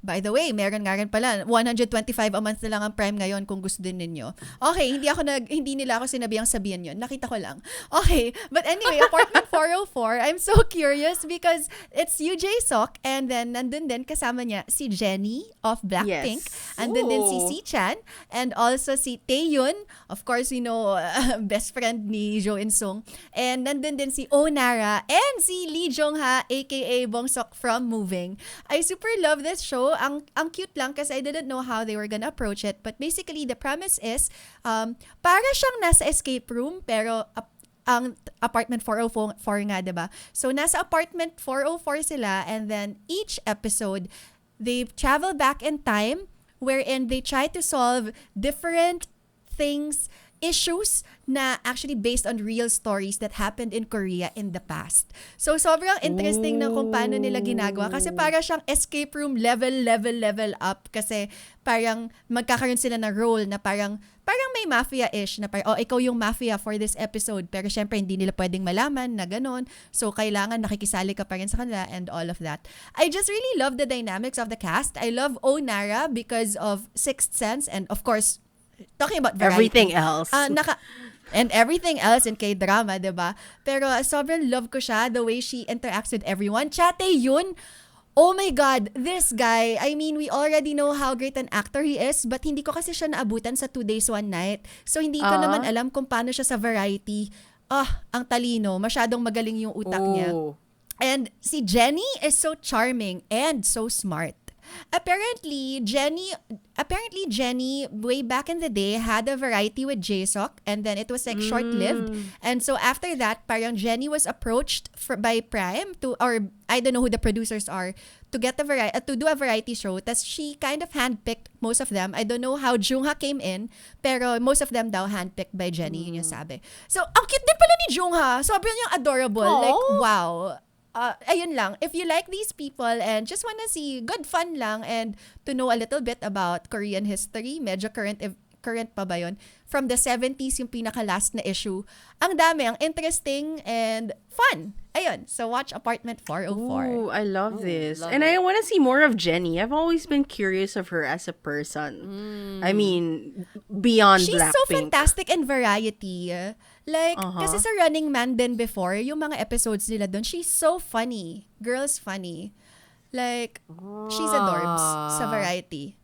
by the way, meron nga rin pala, 125 a month na lang ang Prime ngayon kung gusto din ninyo. Okay, hindi nila ako sinabihang sabihin yun. Nakita ko lang. Okay, but anyway, Apartment 404, I'm so curious because it's UJ Sok and then nandun din kasama niya si Jennie of Blackpink. Yes. Andun din si Ooh. Si Chan and also si Taeyun. Of course, you know, best friend ni Jo In-sung. And nandun din si Onara and si Lee Jong-ha aka Bongsok from Moving. I super love this show. Ang cute lang kasi I didn't know how they were gonna approach it. But basically, the premise is, para siyang nasa escape room, pero ang apartment 404 nga, diba? So, nasa apartment 404 sila and then each episode, they travel back in time wherein they try to solve different things, issues na actually based on real stories that happened in Korea in the past. So, sobrang interesting na kung paano nila ginagawa. Kasi para siyang escape room level up. Kasi parang magkakaroon sila na role na parang may mafia-ish na parang, ikaw yung mafia for this episode. Pero syempre, hindi nila pwedeng malaman na ganon. So, kailangan nakikisali ka pa rin sa kanila and all of that. I just really love the dynamics of the cast. I love Onara because of Sixth Sense and of course, talking about variety. Everything else. And everything else in Kdrama, diba? Pero sobrang love ko siya, the way she interacts with everyone. Chate yun. Oh my God, this guy, I mean, we already know how great an actor he is, but hindi ko kasi siya naabutan sa 2 Days, 1 Night. So, hindi ko naman alam kung paano siya sa variety. Ang talino. Masyadong magaling yung utak niya. And si Jennie is so charming and so smart. Apparently, Jennie, way back in the day, had a variety with Jaesuk, and then it was like short-lived. And so after that, parang Jennie was approached by Prime or I don't know who the producers are, to get to do a variety show. Tas she kind of handpicked most of them. I don't know how Jungha came in, pero most of them daw handpicked by Jennie, yun yung sabi. So, ang cute din pala ni Jungha. Sobrang niyang adorable. Aww. Like, wow. ayun lang. If you like these people and just wanna see good fun lang and to know a little bit about Korean history, medyo current pa ba yun? From the 70s, yung pinaka-last na issue. Ang dami, ang interesting and fun. Ayun. So, watch Apartment 404. Ooh, I love this. love And it. I want to see more of Jenny. I've always been curious of her as a person. I mean, beyond She's Blackpink. so fantastic in variety. Like, kasi sa Running Man din before, yung mga episodes nila doon, she's so funny. Girl's funny. Like, she's adorbs sa variety.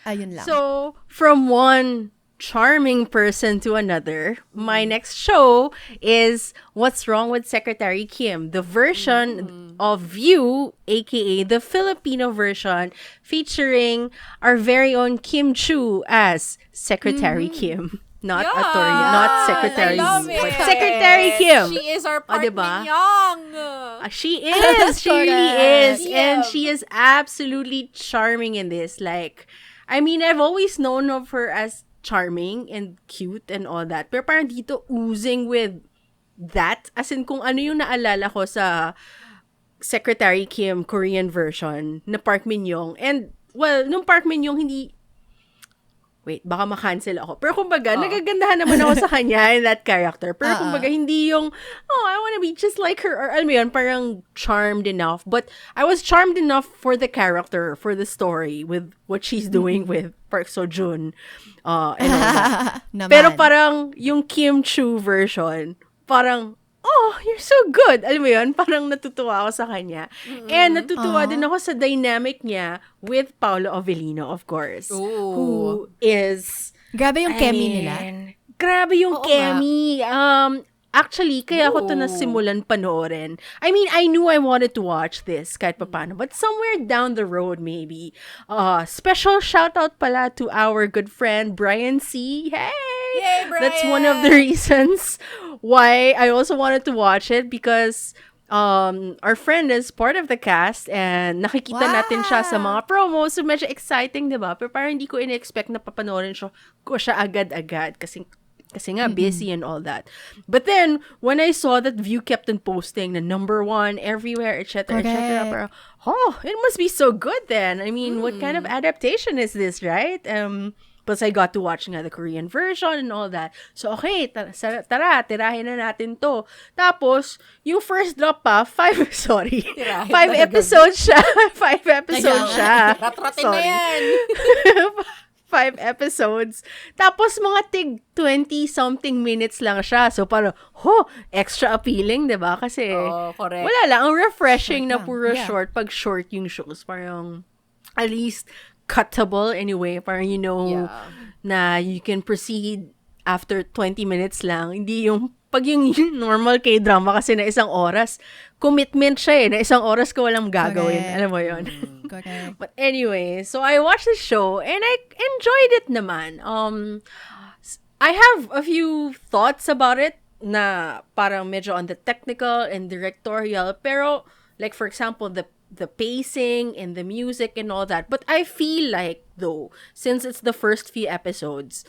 Ayun lang. So, from one charming person to another, my next show is What's Wrong with Secretary Kim, the version of You, aka the Filipino version, featuring our very own Kim Chu as Secretary Kim. Not attorney, not Secretary. I love But it. Secretary Kim. She is our part diba? Young. She is. She really Correct. is. And she is absolutely charming in this. Like, I mean, I've always known of her as charming and cute and all that. Pero parang dito oozing with that. As in, kung ano yung naalala ko sa Secretary Kim Korean version na Park Min-young. And, well, nung Park Min-young, hindi... Wait, baka ma-cancel ako. Pero kumbaga, nagagandahan naman ako sa kanya in that character. Pero kumbaga, hindi yung, I wanna be just like her. Or alam mo yun, parang charmed enough. But I was charmed enough for the character, for the story, with what she's doing with Park Seo-joon. And all that. Naman. Pero parang, yung Kim Chu version, parang, oh, you're so good. Alam mo yun, parang natutuwa ako sa kanya. And natutuwa din ako sa dynamic niya with Paolo Avellino, of course. Ooh. Who is... Grabe yung I chemi mean, nila. Grabe yung Oo chemi. Actually, kaya ako to nasimulan panoorin. I mean, I knew I wanted to watch this kahit paano. But somewhere down the road, maybe. Special shout out pala to our good friend, Brian C. Hey! Yay, Brian! That's one of the reasons why I also wanted to watch it because our friend is part of the cast and nakikita natin siya sa mga promos. So, medyo exciting, diba? Pero parang hindi ko in-expect na papanoorin ko siya agad-agad kasi nga busy and all that. But then, when I saw that View kept on posting na #1 everywhere, etc., parang, it must be so good then. I mean, what kind of adaptation is this, right? Plus, I got to watch nga the Korean version and all that. So, okay, tara, tirahin na natin to. Tapos, yung first drop pa, 5 episodes siya. 5 episodes siya. Ratratin na yan. 5 episodes. Tapos, mga tig 20-something minutes lang siya. So, parang, extra appealing, diba? Kasi, correct. wala lang. Ang refreshing na Short lang. puro Yeah. short. Pag short yung shows, parang, at least, cuttable anyway. Parang, na you can proceed after 20 minutes lang. Hindi yung, pag yung normal K-drama kasi na isang oras, commitment siya na isang oras ko walang gagawin. Correct. Alam mo yun? Correct. But anyway, so I watched the show and I enjoyed it naman. I have a few thoughts about it na parang medyo on the technical and directorial. Pero, like for example, the pacing and the music and all that. But I feel like, though, since it's the first few episodes,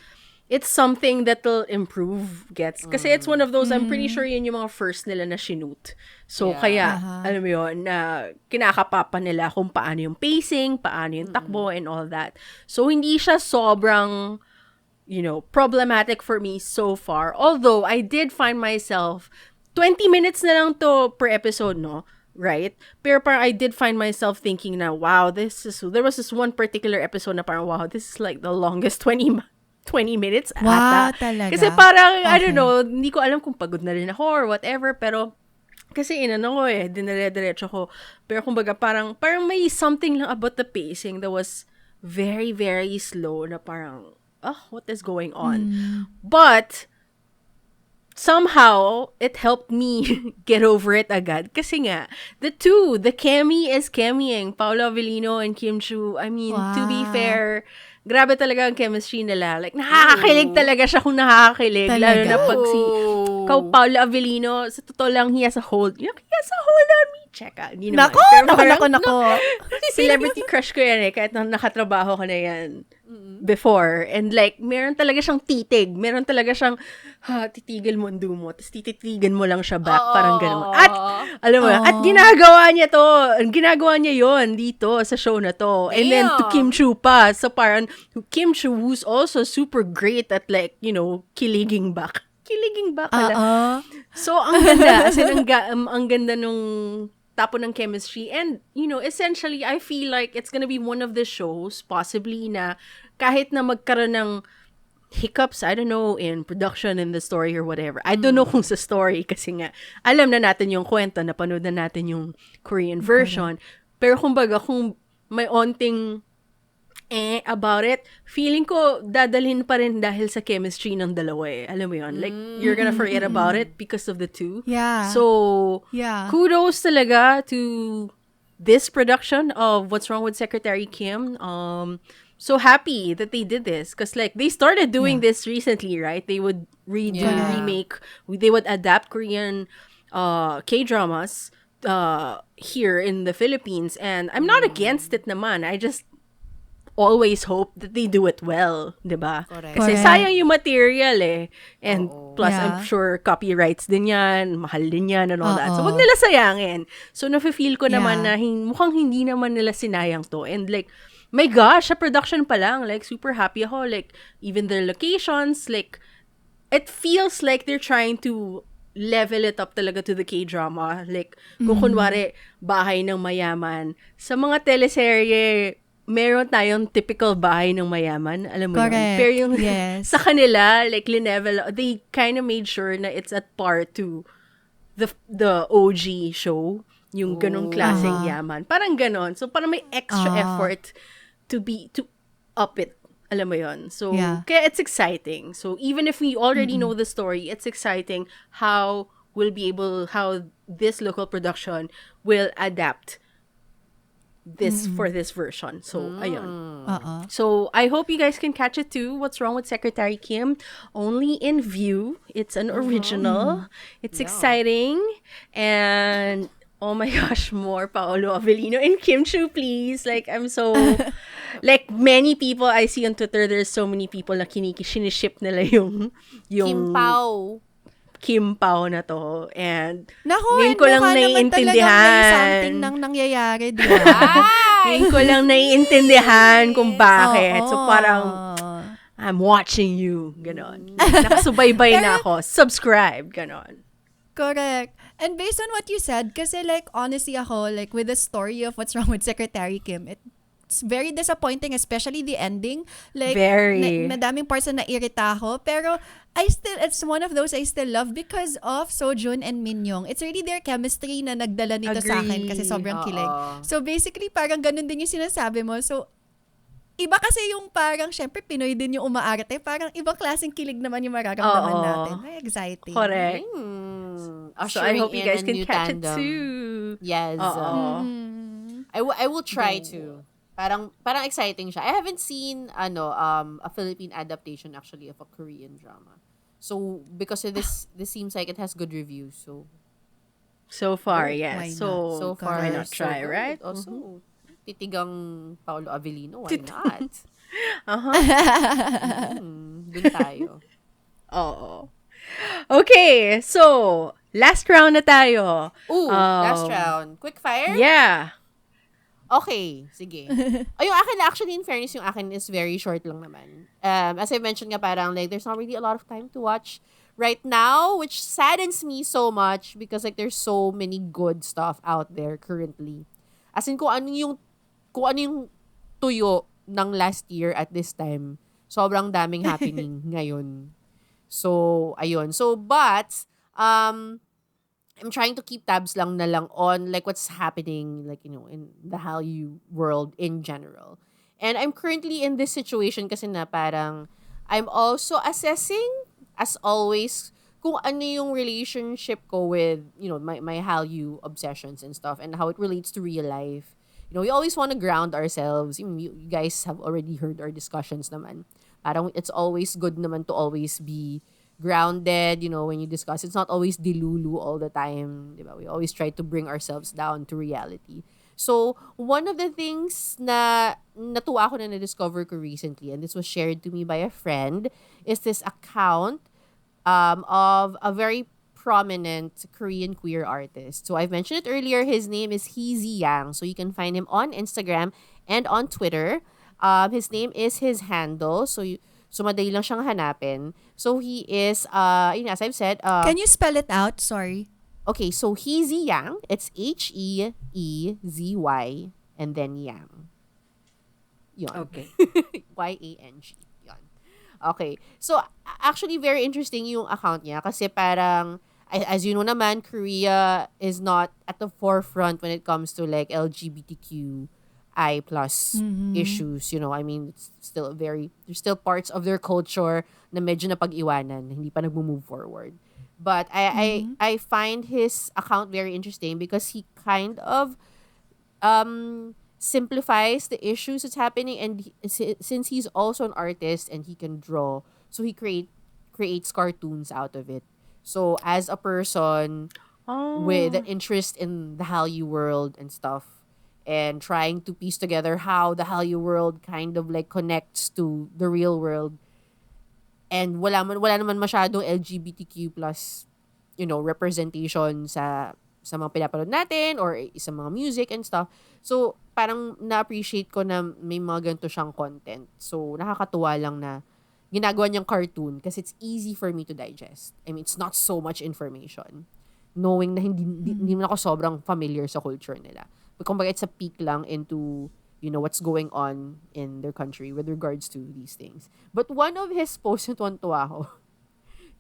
it's something that'll improve, gets? Kasi it's one of those, I'm pretty sure yun yung mga first nila na shoot. So, kaya, alam mo yun, na kinakapapa nila kung paano yung pacing, paano yung takbo, and all that. So, hindi siya sobrang, problematic for me so far. Although, I did find myself, 20 minutes na lang to per episode, no? Right? Pero parang I did find myself thinking na, wow, there was this one particular episode na parang, wow, this is like the longest 20 minutes Wow, ata. talaga? Kasi parang, I don't know, hindi ko alam kung pagod na rin ako or whatever, pero kasi dinare-diretso ko. Pero kumbaga parang may something lang about the pacing that was very, very slow na parang, what is going on? But, somehow, it helped me get over it agad. Kasi nga, the Kemi is Kemiing, Paolo Avellino and Kim Chu. I mean, to be fair, grabe talaga ang chemistry nila. Like, nakakakilig talaga siya kung nakakakilig. Talaga? Lalo na pag si Paolo Avellino, sa totoo lang, he has a hold on me. Check out. Nako. Celebrity crush ko yan kahit na nakatrabaho ko na yan before. And like, meron talaga siyang titig. Meron talaga siyang, titigil mo ang dumo. Tapos tititigan mo lang siya back. Parang gano'n. At, alam mo, at ginagawa niya to. Ginagawa niya yon dito sa show na to. And then to Kim Chu pa. So parang, Kim Chu, who's also super great at like, kiliging back. Kiliging back. So, ang ganda. As in, ang ganda nung tapo ng chemistry. And, essentially, I feel like it's gonna be one of the shows, possibly, na kahit na magkaroon ng hiccups, I don't know, in production, in the story, or whatever. I don't know kung sa story, kasi nga, alam na natin yung kwento, napanood na natin yung Korean version. Pero kumbaga, kung may onting about it, feeling ko, dadalhin pa rin dahil sa chemistry ng dalawa eh. Alam mo yun? Like, you're gonna forget about it because of the two. Yeah. So, Yeah. kudos talaga to this production of What's Wrong with Secretary Kim. So happy that they did this. Because, like, they started doing this recently, right? They would remake, they would adapt Korean K-dramas here in the Philippines. And I'm not against it naman. I just always hope that they do it well, diba? Kasi sayang yung material eh. And plus, I'm sure copyrights din yan, mahal din yan and all that. So, wag nila sayangin. So, nafe-feel ko naman na mukhang hindi naman nila sinayang to. And like, my gosh, sa production pa lang, like, super happy ako. Like, even their locations, like, it feels like they're trying to level it up talaga to the K-drama. Like, kung kunwari, bahay ng mayaman. Sa mga teleserye, meron tayong typical bahay ng mayaman, alam mo yun. Pero yung sa kanila, like, they kind of made sure na it's at par to the OG show, yung ganong klaseng yaman. Parang ganon. So, parang may extra effort to up it. Alam mo yun. So, kaya it's exciting. So, even if we already know the story, it's exciting how this local production will adapt this for this version. So, ayun. So, I hope you guys can catch it too. What's Wrong with Secretary Kim? Only in View. It's an original. It's exciting. And, oh my gosh, more Paolo Avellino and Kim Chu, please. Like, I'm so... like, many people I see on Twitter, there's so many people na siniship nila yung Kim Pao na to. And ngayon ko lang naiintindihan. May something nang nangyayari, di ba? Ngayon ko lang naiintindihan kung bakit. So parang, I'm watching you. Ganon. Nakasubaybay na ako. Subscribe. Ganon. Correct. And based on what you said, kasi like, honestly ako, like, with the story of What's Wrong with Secretary Kim, it's very disappointing, especially the ending. Like, madaming parts na nairita ako. Pero, it's one of those I still love because of Sojun and Minyoung. It's really their chemistry na nagdala nito sa akin kasi sobrang kilig. So, basically, parang ganun din yung sinasabi mo. So, iba kasi yung parang, syempre, Pinoy din yung umaarte. Parang ibang klaseng kilig naman yung mararamdaman natin. Very exciting. Correct. So, I hope you guys can catch it too. Yes. I will try to. Parang exciting siya. I haven't seen a Philippine adaptation actually of a Korean drama. So because of this seems like it has good reviews. So far, yes. So far, why not try, right? Also, titigang Paolo Avellino, why not? Dun tayo. Okay, so last round na tayo. Last round. Quick fire? Yeah. Okay, sige. Yung akin, actually, in fairness, yung akin is very short lang naman. As I mentioned nga, parang, like, there's not really a lot of time to watch right now, which saddens me so much because, like, there's so many good stuff out there currently. As in, kung ano yung tuyo ng last year at this time, sobrang daming happening ngayon. So, ayun. So, but, I'm trying to keep tabs lang on like what's happening like in the Hallyu world in general. And I'm currently in this situation kasi na parang I'm also assessing as always kung ano yung relationship ko with my Hallyu obsessions and stuff and how it relates to real life. We always want to ground ourselves. You guys have already heard our discussions naman. Parang it's always good naman to always be grounded, when you discuss. It's not always dilulu all the time, diba? We always try to bring ourselves down to reality. So, one of the things na natuwa ako na na-discover ko recently, and this was shared to me by a friend, is this account of a very prominent Korean queer artist. So, I've mentioned it earlier. His name is Heezy Yang. So, you can find him on Instagram and on Twitter. His name is his handle. So madali lang siyang hanapin. So, he is, as I've said, Can you spell it out? Sorry. okay, so Heezy Yang, it's Heezy and then Yang. Yon. Okay. Yang. Yon. Okay. So, actually, very interesting yung account niya kasi parang, as you know naman, Korea is not at the forefront when it comes to like LGBTQI plus issues. I mean, it's still there's still parts of their culture na medyo napag-iwanan, hindi pa nag-move forward. But I find his account very interesting because he kind of simplifies the issues that's happening, and since he's also an artist and he can draw, so he creates cartoons out of it. So as a person with an interest in the Hallyu world and stuff, and trying to piece together how the Hallyu world kind of like connects to the real world, and wala naman masyadong LGBTQ plus representation sa mga pinapanood natin or sa mga music and stuff. So parang na-appreciate ko na may mga ganito siyang content. So nakakatuwa lang na ginagawa niyang cartoon kasi it's easy for me to digest. I mean, it's not so much information. Knowing na hindi naman ako sobrang familiar sa culture nila. But kumbaga, it's a peek lang into what's going on in their country with regards to these things. But one of his posts, tuwan-tuwa ako.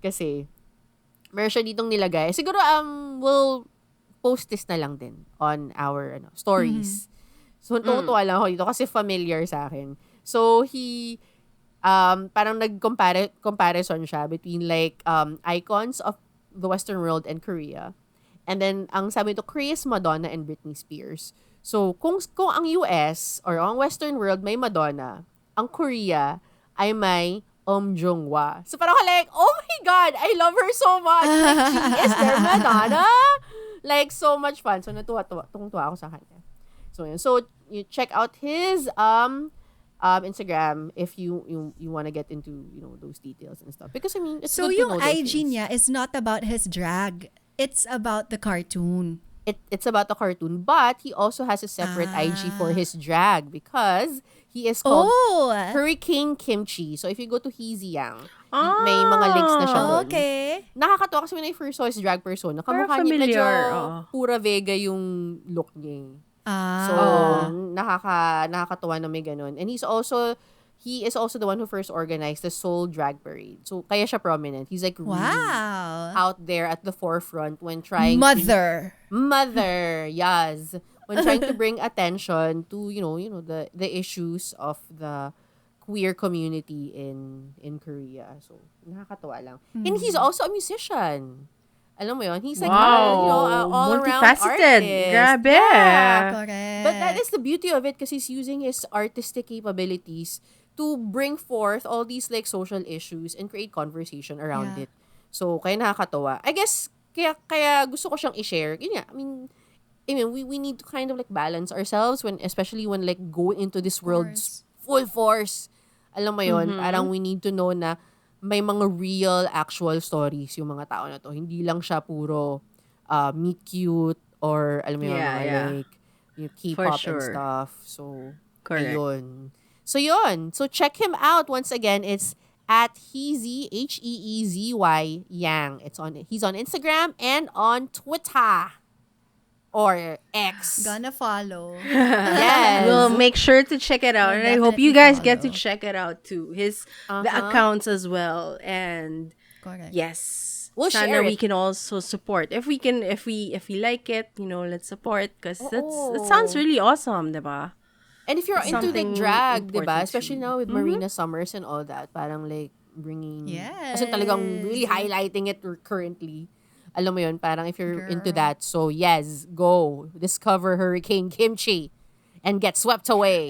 Kasi, meron siya ditong nilagay. Siguro, we'll post this na lang din on our stories. So, tuwa lang ako dito kasi familiar sa akin. So, he, parang comparison siya between like, icons of the Western world and Korea. And then, ang sabi nito, Korea's Madonna and Britney Spears. So, kung ang US or ang Western world may Madonna, ang Korea ay may Jong-hwa. So, parang like, oh my God, I love her so much. Like, she is their Madonna. Like, so much fun. So, tuwa ako sa kanya. So, yun. So, you check out his Instagram if you want to get into, those details and stuff. Because, I mean, it's So good to know yung those IG things. niya is not about his drag. It's about the cartoon. It's about the cartoon, but he also has a separate IG for his drag because he is called Hurricane Kimchi. So if you go to Heezy Yang, may mga links na siya doon. Okay. Nakakatawa kasi when I first saw his drag persona, kamukha niya medyo pura Vega yung look niya. So nakakatawa na may ganun. And he is also the one who first organized the Seoul Drag Parade. So, kaya siya prominent. He's like really out there at the forefront when trying Mother, yes. When trying to bring attention to, the issues of the queer community in Korea. So, nakakatawa lang. And he's also a musician. Alam mo yun? He's like, all-around multifaceted. artist. Grabe. Yeah. correct. But that is the beauty of it because he's using his artistic capabilities to bring forth all these like social issues and create conversation around it. So, kaya nakakatawa. I guess, kaya gusto ko siyang i-share. Yun nga, I mean, we need to kind of like balance ourselves especially when like going into this world full force. Alam mo yun, parang we need to know na may mga real, actual stories yung mga tao na to. Hindi lang siya puro meet cute or alam mo yun, like yung K-pop and stuff. So, correct. Ayun. So, yun. So, check him out. Once again, it's at Heezy, Heezy Yang. He's on Instagram and on Twitter. Or X. Gonna follow. Yes. We'll make sure to check it out. We'll And I hope you definitely guys get to follow. check it out too. The accounts as well. And Correct. yes. We'll Sana share we it. can also support. If we like it, let's support. Because it Oo. sounds really awesome, diba? And if you're into Something like drag, diba? important Especially too. now with Marina Summers and all that, parang like bringing, Yes. kasi talagang really highlighting it currently. Alam mo yun, parang if you're into that, so yes, go discover Hurricane Kimchi and get swept away.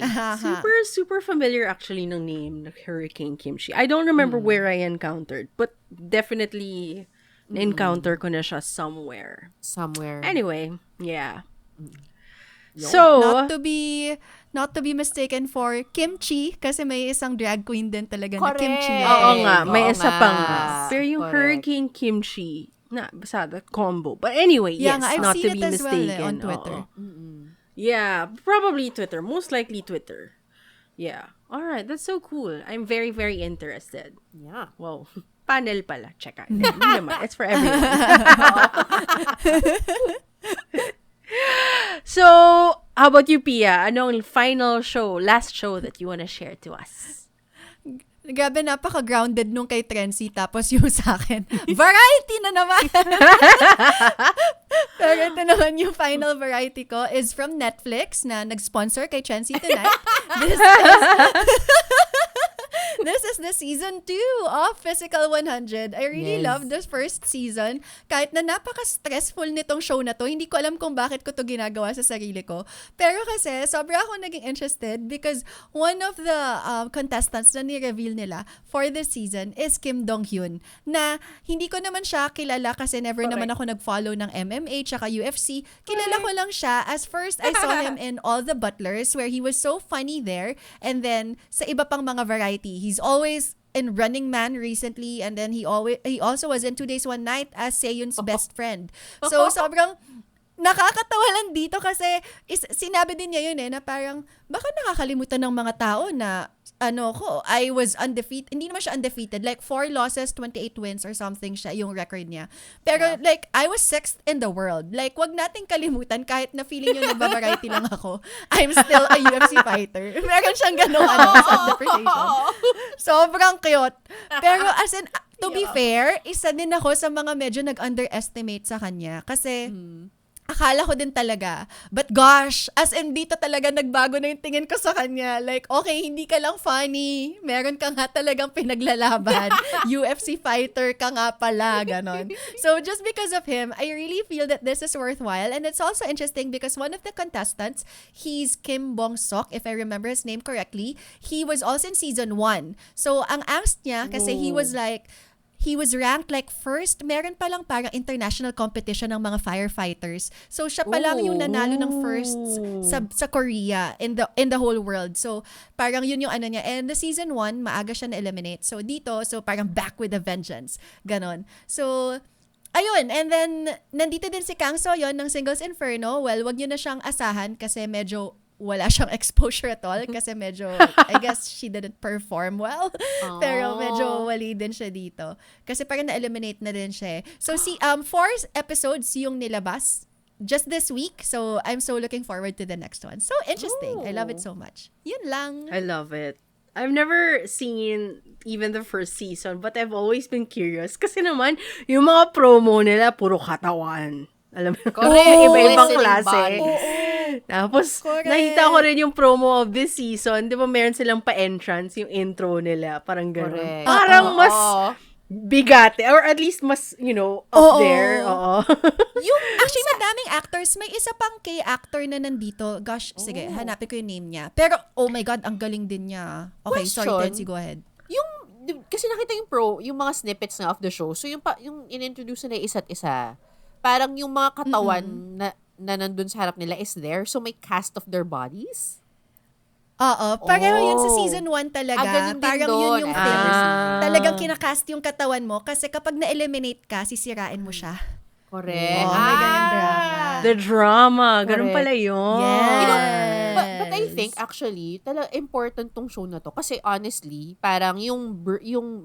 Super familiar actually ng name, like Hurricane Kimchi. I don't remember where I encountered, but definitely na-encounter ko na siya somewhere. Somewhere. Anyway, yeah. So, Not to be mistaken for kimchi kasi may isang drag queen din talaga na Correct. kimchi. oo nga, may Oo isa pa nga. nga. Pero yung Correct. Hurricane Kimchi, basta that combo. But anyway, Yeah yes, nga, I've not to seen be it as well mistaken. on Twitter. Oo. Yeah, probably Twitter. Most likely Twitter. Yeah. All right, that's so cool. I'm very, very interested. Yeah. Wow. Panel pala. Check out. Hindi naman. It's for everyone. So, how about you, Pia? Anong last show that you wanna share to us? Grabe, napaka-grounded nung kay Trency tapos yung sa akin. Variety na naman! Pero ito naman yung final variety ko is from Netflix na nag-sponsor kay Trency tonight. This is the season 2 of Physical 100. I really love this first season. Kahit na napaka-stressful nitong show na to, hindi ko alam kung bakit ko to ginagawa sa sarili ko. Pero kasi, sobra ako naging interested because one of the contestants na ni-reveal nila for this season is Kim Dong Hyun. Na hindi ko naman siya kilala kasi never naman ako nag-follow ng MMA tsaka UFC. Kilala ko lang siya as first I saw him in All the Butlers where he was so funny there. And then, sa iba pang mga variety, he's always in Running Man recently, and then he also was in 2 Days, 1 Night as Seyun's best friend. So, sobrang nakakatawa lang dito kasi sinabi din niya yun na parang baka nakakalimutan ng mga tao na I was undefeated. Hindi naman siya undefeated. Like 4 losses, 28 wins or something siya yung record niya. Pero like I was 6th in the world. Like wag nating kalimutan kahit na feeling nyo nagba-variety lang ako. I'm still a UFC fighter. Meron siyang ganong self-depreciation. Sobrang cute. Pero as in, to be fair, isa din ako sa mga medyo nag-underestimate sa kanya. Kasi akala ko din talaga. But gosh, as in dito talaga nagbago na yung tingin ko sa kanya. Like, okay, hindi ka lang funny. Meron ka nga talagang pinaglalaban. UFC fighter ka nga pala, ganon. So, just because of him, I really feel that this is worthwhile. And it's also interesting because one of the contestants, he's Kim Bong Sok, if I remember his name correctly. He was also in season 1. So, ang angst niya, kasi he was ranked like first. Meron pa lang parang international competition ng mga firefighters. So siya pa lang yung nanalo ng first sa Korea in the whole world. So parang yun yung niya. And the season 1, maaga siya na-eliminate. So dito, parang back with a vengeance. Ganon. So ayun, and then nandito din si Kang So-yeon ng Singles Inferno. Well, wag niyo na siyang asahan kasi medyo wala siyang exposure at all kasi medyo, I guess, she didn't perform well. Pero medyo wali din siya dito. Kasi parang na-eliminate na din siya. So, 4 episodes yung nilabas just this week. So, I'm so looking forward to the next one. So, interesting. I love it so much. Yun lang. I love it. I've never seen even the first season, but I've always been curious. Kasi naman, yung mga promo nila, puro katawan. Alam mo, iba-ibang klase. Tapos, nakita ko rin yung promo of this season. Di ba meron silang pa-entrance, yung intro nila. Parang gano'n. Parang mas bigate. Or at least mas, up there. Oo. Actually, madaming actors. May isa pang K-actor na nandito. Gosh, sige, hanapin ko yung name niya. Pero, oh my God, ang galing din niya. Okay, sorry, Tensi, go ahead. Kasi nakita yung mga snippets nga of the show. So, yung in-introduce na isa't isa, parang yung mga katawan na nandun sa harap nila is there. So, may cast of their bodies. Oo. Pareho yun sa season 1 talaga. Parang yun yung thing. Talagang kinakast yung katawan mo kasi kapag na-eliminate ka, sisirain mo siya. Correct. May ganyan drama. The drama. Ganun pala yun. Yes. But I think actually, important tong show na to. Kasi honestly, parang yung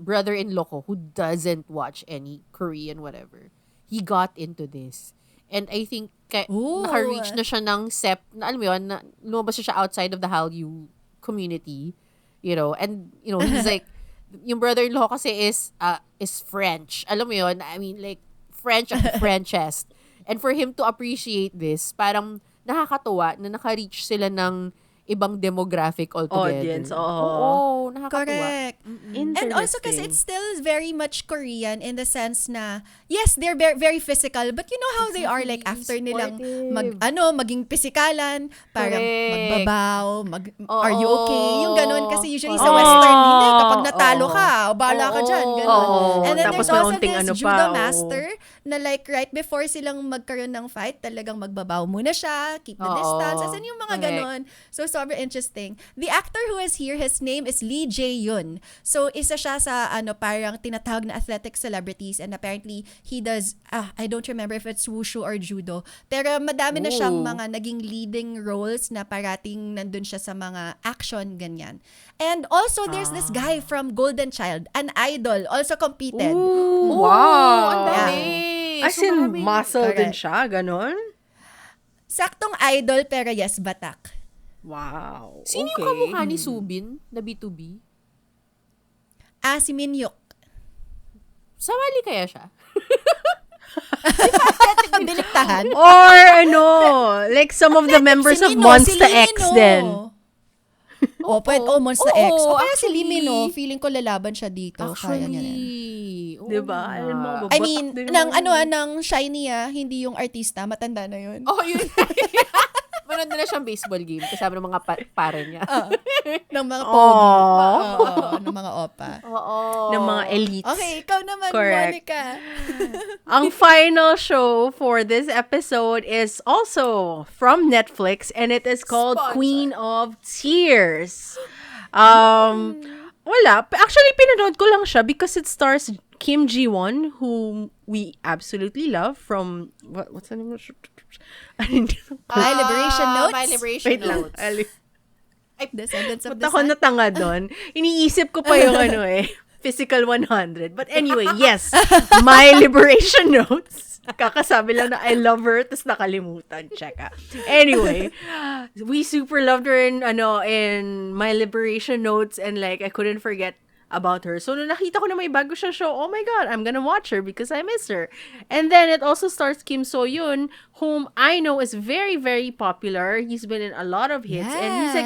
brother-in-law ko who doesn't watch any Korean whatever, he got into this. And I think naka-reach na siya ng na alam mo yun, na lumabas siya outside of the Hallyu community, and he's like, yung brother-in-law kasi is French. Alam mo yun, I mean like French of the Frenchest. And for him to appreciate this, parang nakakatuwa na naka-reach sila ng ibang demographic altogether. Audience, Oo, nakakatuwa. Correct. Interesting. And also kasi it's still very much Korean in the sense na, yes, they're very, very physical, but you know how they are like after nilang maging pisikalan, parang Correct. magbabaw, are you Oo. okay? Yung ganun kasi usually sa Oo. Western, hindi, kapag natalo Oo. ka, bahala ka dyan, ganun. Oo. And then Tapos there's may also unting this ano judo pa, oo. master na like right before silang magkaroon ng fight, talagang magbabaw muna siya, keep the Oo. distance, as in yung mga Correct. ganun. So, sobrang interesting. The actor who is here, his name is Lee Do Hyun. So, isa siya sa parang tinatawag na athletic celebrities, and apparently he does I don't remember if it's wushu or judo, pero madami na siyang Ooh. mga naging leading roles na parating nandun siya sa mga action, ganyan. And also there's this guy from Golden Child, an idol, also competed. Ooh, Oo, wow. ang dami. As in, maraming- muscle din Correct. siya, ganon? Saktong idol pero yes, batak. Wow. Sino okay. yung kamukha ni Subin na B2B? Si Minyuk. Sawali kaya siya? Biniktahan. Or like some of the members of Monsta X din. Monsta X. O kaya si actually. Limino, feeling ko lalaban siya dito. Kaya niya rin. Oo Diba? nga. Alam mo, I babatak mean, din ng naman. ng Shiny hindi yung artista, matanda na yun. Oh, yun. Manood na siyang baseball game kasama ng mga pare niya. Ng mga pogi. Aww. Oo, ng mga opa. Oo. Ng mga elites. Okay, ikaw naman, Correct. Monica. Ang final show for this episode is also from Netflix, and it is called Sponsor. Queen of Tears. Wala. Actually, pinanood ko lang siya because it stars Kim Ji-won, whom we absolutely love from... What's the name of My Liberation Notes. My Liberation Wait lang. Notes. Descendants of the Punta ko Sun. na tanga doon. Iniisip ko pa yung Physical 100. But anyway, yes. My Liberation Notes. Kakasabi lang na I love her, tapos nakalimutan. Cheka. Anyway, we super loved her in My Liberation Notes, and like, I couldn't forget about her. So, nung nakita ko na may bago siyang show, oh my God, I'm gonna watch her because I miss her. And then, it also stars Kim So-hyun, whom I know is very, very popular. He's been in a lot of hits. And he's like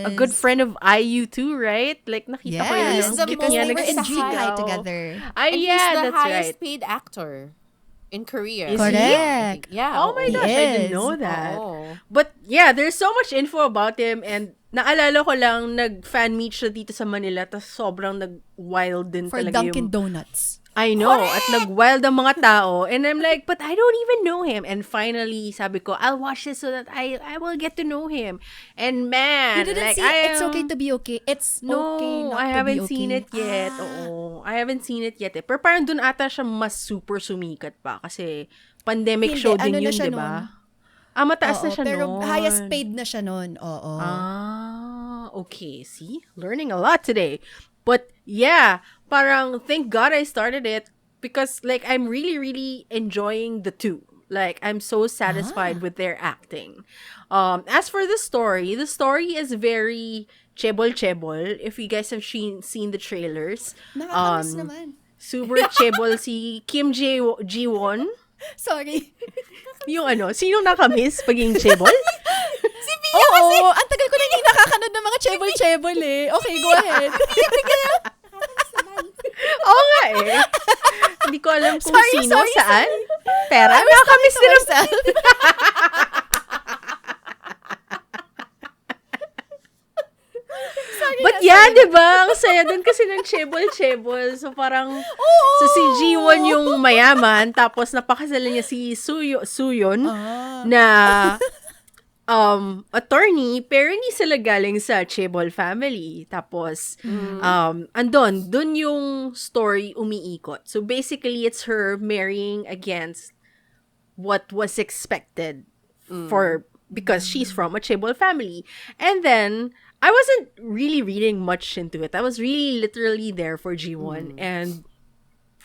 a good friend of IU too, right? Like, nakita ko yun. Yes, the because most they were in nagsasayaw. G-Guy together. Ay, And yeah, he's the that's highest right. paid actor in Korea. Is he? Correct. Yeah. Oh my oo. gosh, I didn't Yes. know that. Oo. But yeah, there's so much info about him, and naalala ko lang, nag-fan meet siya dito sa Manila, tas sobrang nag-wild din For talaga Dunkin' yung... Donuts. I know, at nag-wild ang mga tao, and I'm like, but I don't even know him. And finally, sabi ko, I'll watch this so that I will get to know him. And man, You didn't like, see It's Okay to Be Okay. It's No, okay not I to haven't be okay. seen it yet. Oo, I haven't seen it yet. Pero parang dun ata siya mas super sumikat pa kasi pandemic Hindi, show din ano na yun, siya di ba? nun. Mataas na Oo, siya pero nun. highest paid na siya nun. Oo. Okay. See? Learning a lot today. But yeah, parang thank God I started it because like I'm really, really enjoying the two. Like I'm so satisfied with their acting. As for the story is very chebol-chebol. If you guys have seen the trailers. Nakakamiss naman. Super chebol si Kim Ji-won. Sorry. Yung sinong nakamiss paging chebol? Si Pia kasi. Oo, ang tagal ko na hindi nakakanood ng mga chebol-chebol eh. Okay, go ahead. Oo nga eh. Hindi ko alam kung Sorry, sino, sorry, saan. Pero I was nakakamiss talking din to ang... myself. But yeah, di ba? Ang saya dun kasi ng chebol-chebol. So parang, so si Jiwon yung mayaman, tapos napakasalan niya si Suyon na attorney, pero hindi sila galing sa chebol family. Tapos, dun yung story umiikot. So basically, it's her marrying against what was expected because she's from a chebol family. And then, I wasn't really reading much into it. I was really literally there for G1. And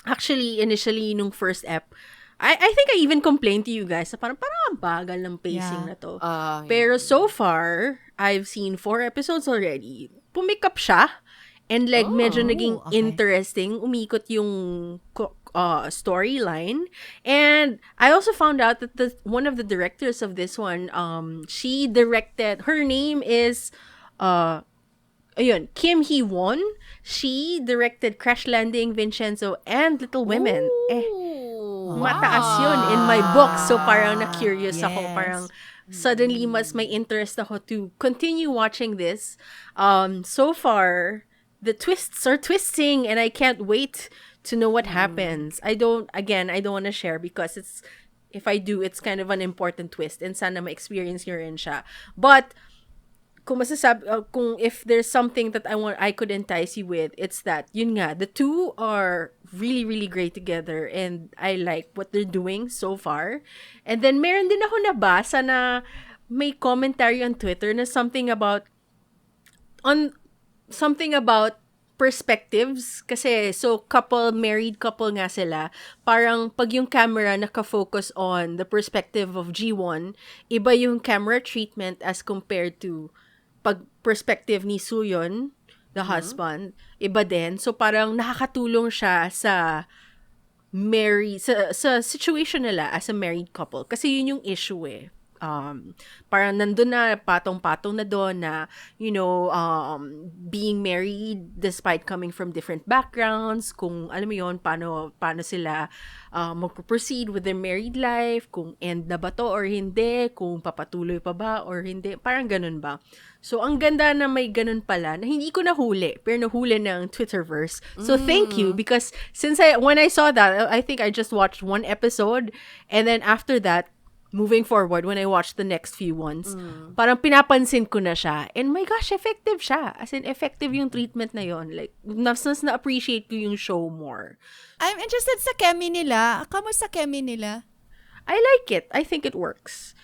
actually, initially, nung first ep, I think I even complained to you guys na parang ang bagal ng pacing na to. Pero so far, I've seen 4 episodes already. Pumikap siya. And like, medyo naging okay. interesting. Umikot yung storyline. And I also found out that one of the directors of this one, she directed, her name is Kim Hee-won. She directed Crash Landing, Vincenzo, and Little Women. Mataas yun in my book. So parang na-curious ako. Yes. Parang suddenly mas may interest ako to continue watching this. So far, the twists are twisting and I can't wait to know what happens. I don't want to share because if I do, it's kind of an important twist and sana ma-experience nyo rin siya. But kung if there's something that I could entice you with, it's that, yun nga, the two are really, really great together and I like what they're doing so far. And then, meron din ako nabasa na may commentary on Twitter na something about perspectives. Kasi, so, married couple nga sila. Parang, pag yung camera naka-focus on the perspective of G1, iba yung camera treatment as compared to pag perspective ni Suyon, the husband, iba din. So, parang nakakatulong siya sa situation nila as a married couple. Kasi yun yung issue eh. Parang nandun na, patong-patong na doon na, being married despite coming from different backgrounds, kung alam mo yun, paano sila mag-proceed with their married life, kung end na ba to or hindi, kung papatuloy pa ba or hindi, parang ganun ba. So, ang ganda na may ganun pala, na hindi ko nahuli, pero nahuli ng Twitterverse. So, thank you, because when I saw that, I think I just watched one episode, and then after that, moving forward, when I watched the next few ones, parang pinapansin ko na siya. And my gosh, effective siya. As in, effective yung treatment na yon. Like, mas na-appreciate ko yung show more. I'm interested sa chemistry nila. Kamusta chemistry nila? I like it. I think it works.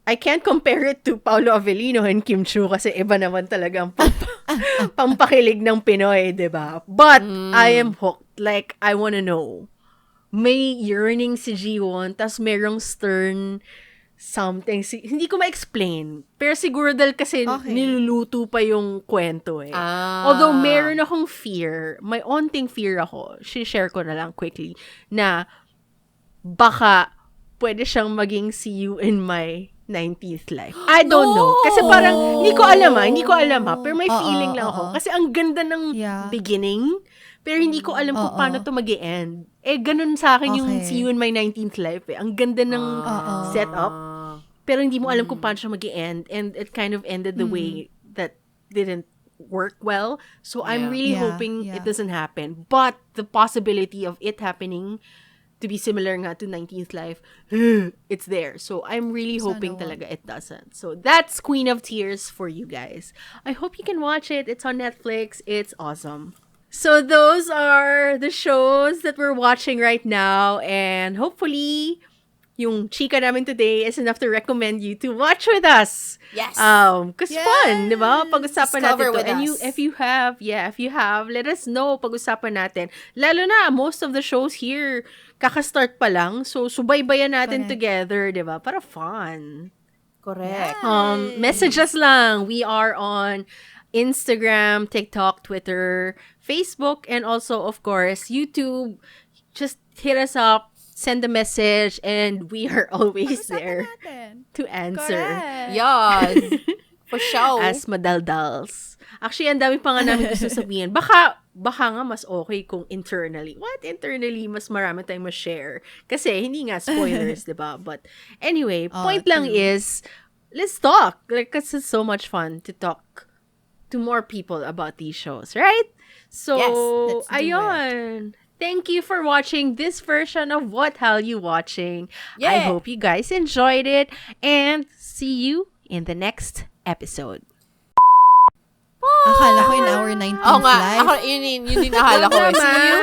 I can't compare it to Paolo Avellino and Kim Chu kasi iba naman talaga ang pampakilig ng Pinoy, diba? But, I am hooked. Like, I wanna know. May yearning si Ji-won, tas merong stern something. Hindi ko ma-explain. Pero siguro dahil kasi niluluto pa yung kwento eh. Although meron akong fear, may onting fear ako, share ko na lang quickly, na baka pwede siyang maging see you in my 19th life. I don't know. Kasi parang, hindi ko alam ha. Pero may feeling lang ako. Kasi ang ganda ng beginning, pero hindi ko alam kung paano to mag-e-end. Ganun sa akin yung see you in my 19th life eh. Ang ganda ng setup. Pero hindi mo alam kung paano siya mag-e-end. And it kind of ended the way that didn't work well. So I'm really hoping it doesn't happen. But the possibility of it happening to be similar nga to 19th life, it's there. So I'm really hoping talaga it doesn't. So that's Queen of Tears for you guys. I hope you can watch it. It's on Netflix. It's awesome. So those are the shows that we're watching right now, and hopefully yung chika namin today is enough to recommend you to watch with us. Yes. Cause fun, di ba? Pag-usapan Discover natin to. with And us. if you have, let us know. Pag-usapan natin. Lalo na, most of the shows here, kakastart pa lang. So, subaybayan natin together, di ba? Para fun. Correct. Message us lang. We are on Instagram, TikTok, Twitter, Facebook, and also, of course, YouTube. Just hit us up, send a message, and we are always there to answer. Correct. Yes. For sure. As madaldals. Actually, ang dami pa nga namin gusto sabihin. Baka nga mas okay kung internally. What? Internally, mas marami tayong ma-share. Kasi, hindi nga spoilers, diba? But, anyway, point lang is, let's talk. Like, it's so much fun to talk to more people about these shows, right? So, Yes, let's do ayun. Thank you for watching this version of What Hallyu Watching. Yeah. I hope you guys enjoyed it, and see you in the next episode. Akala ko in our 19th Oo nga, life. ako, yun din akala ko. Naman. See you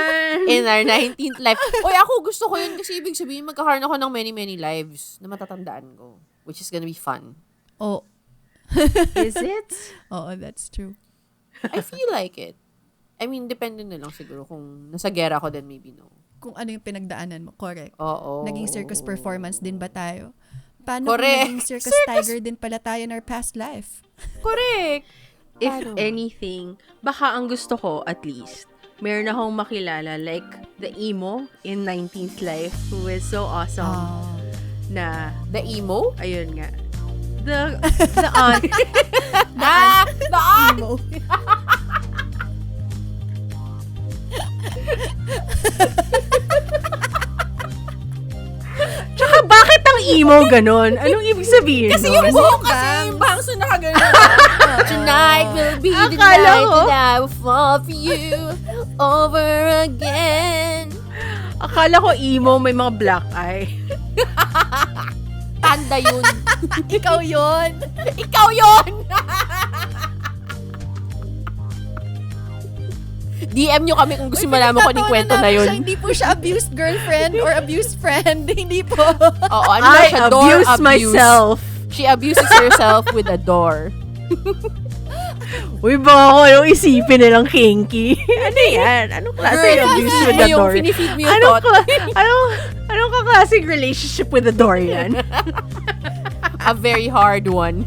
in our 19th life. Oy, ako gusto ko yun kasi ibig sabihin magkakaroon ako ng many lives na matatandaan ko. Which is gonna be fun. Oh. Is it? Oo, that's true. I feel like it. I mean, depende na lang siguro kung nasa gera ko then maybe no. Kung ano yung pinagdaanan mo, correct. Oo. Naging circus performance din ba tayo? Paano Correct. kung naging circus tiger din pala tayo in our past life? Correct. If anything, baka ang gusto ko at least, meron akong makilala like the emo in 19th Life who is so awesome na, The emo? ayun nga. The aunt. The aunt! Emo. Tsaka bakit ang emo ganon? Anong ibig sabihin Kasi nun? yung buhok kasi bangs. yung bangs na nakagano. Tonight will be the Akala night ko- that I will fall for you over again. Akala ko emo may mga black eye. Tanda yun. Ikaw yun. Ikaw yun! DM nyo kami kung gusto malaman ko anong kwento na yun. Hindi po siya abused girlfriend or abused friend. Hindi po. Oo, ano na I siya? Door abuse abuse. myself. She abuses herself with a door. Uy, baka ko yung isipin nilang kinky. Ano yan? Anong klase Girl, abuse with the door? Finifeed mo yung Anong, thought. anong kaklaseng relationship with the door yan? A very hard one.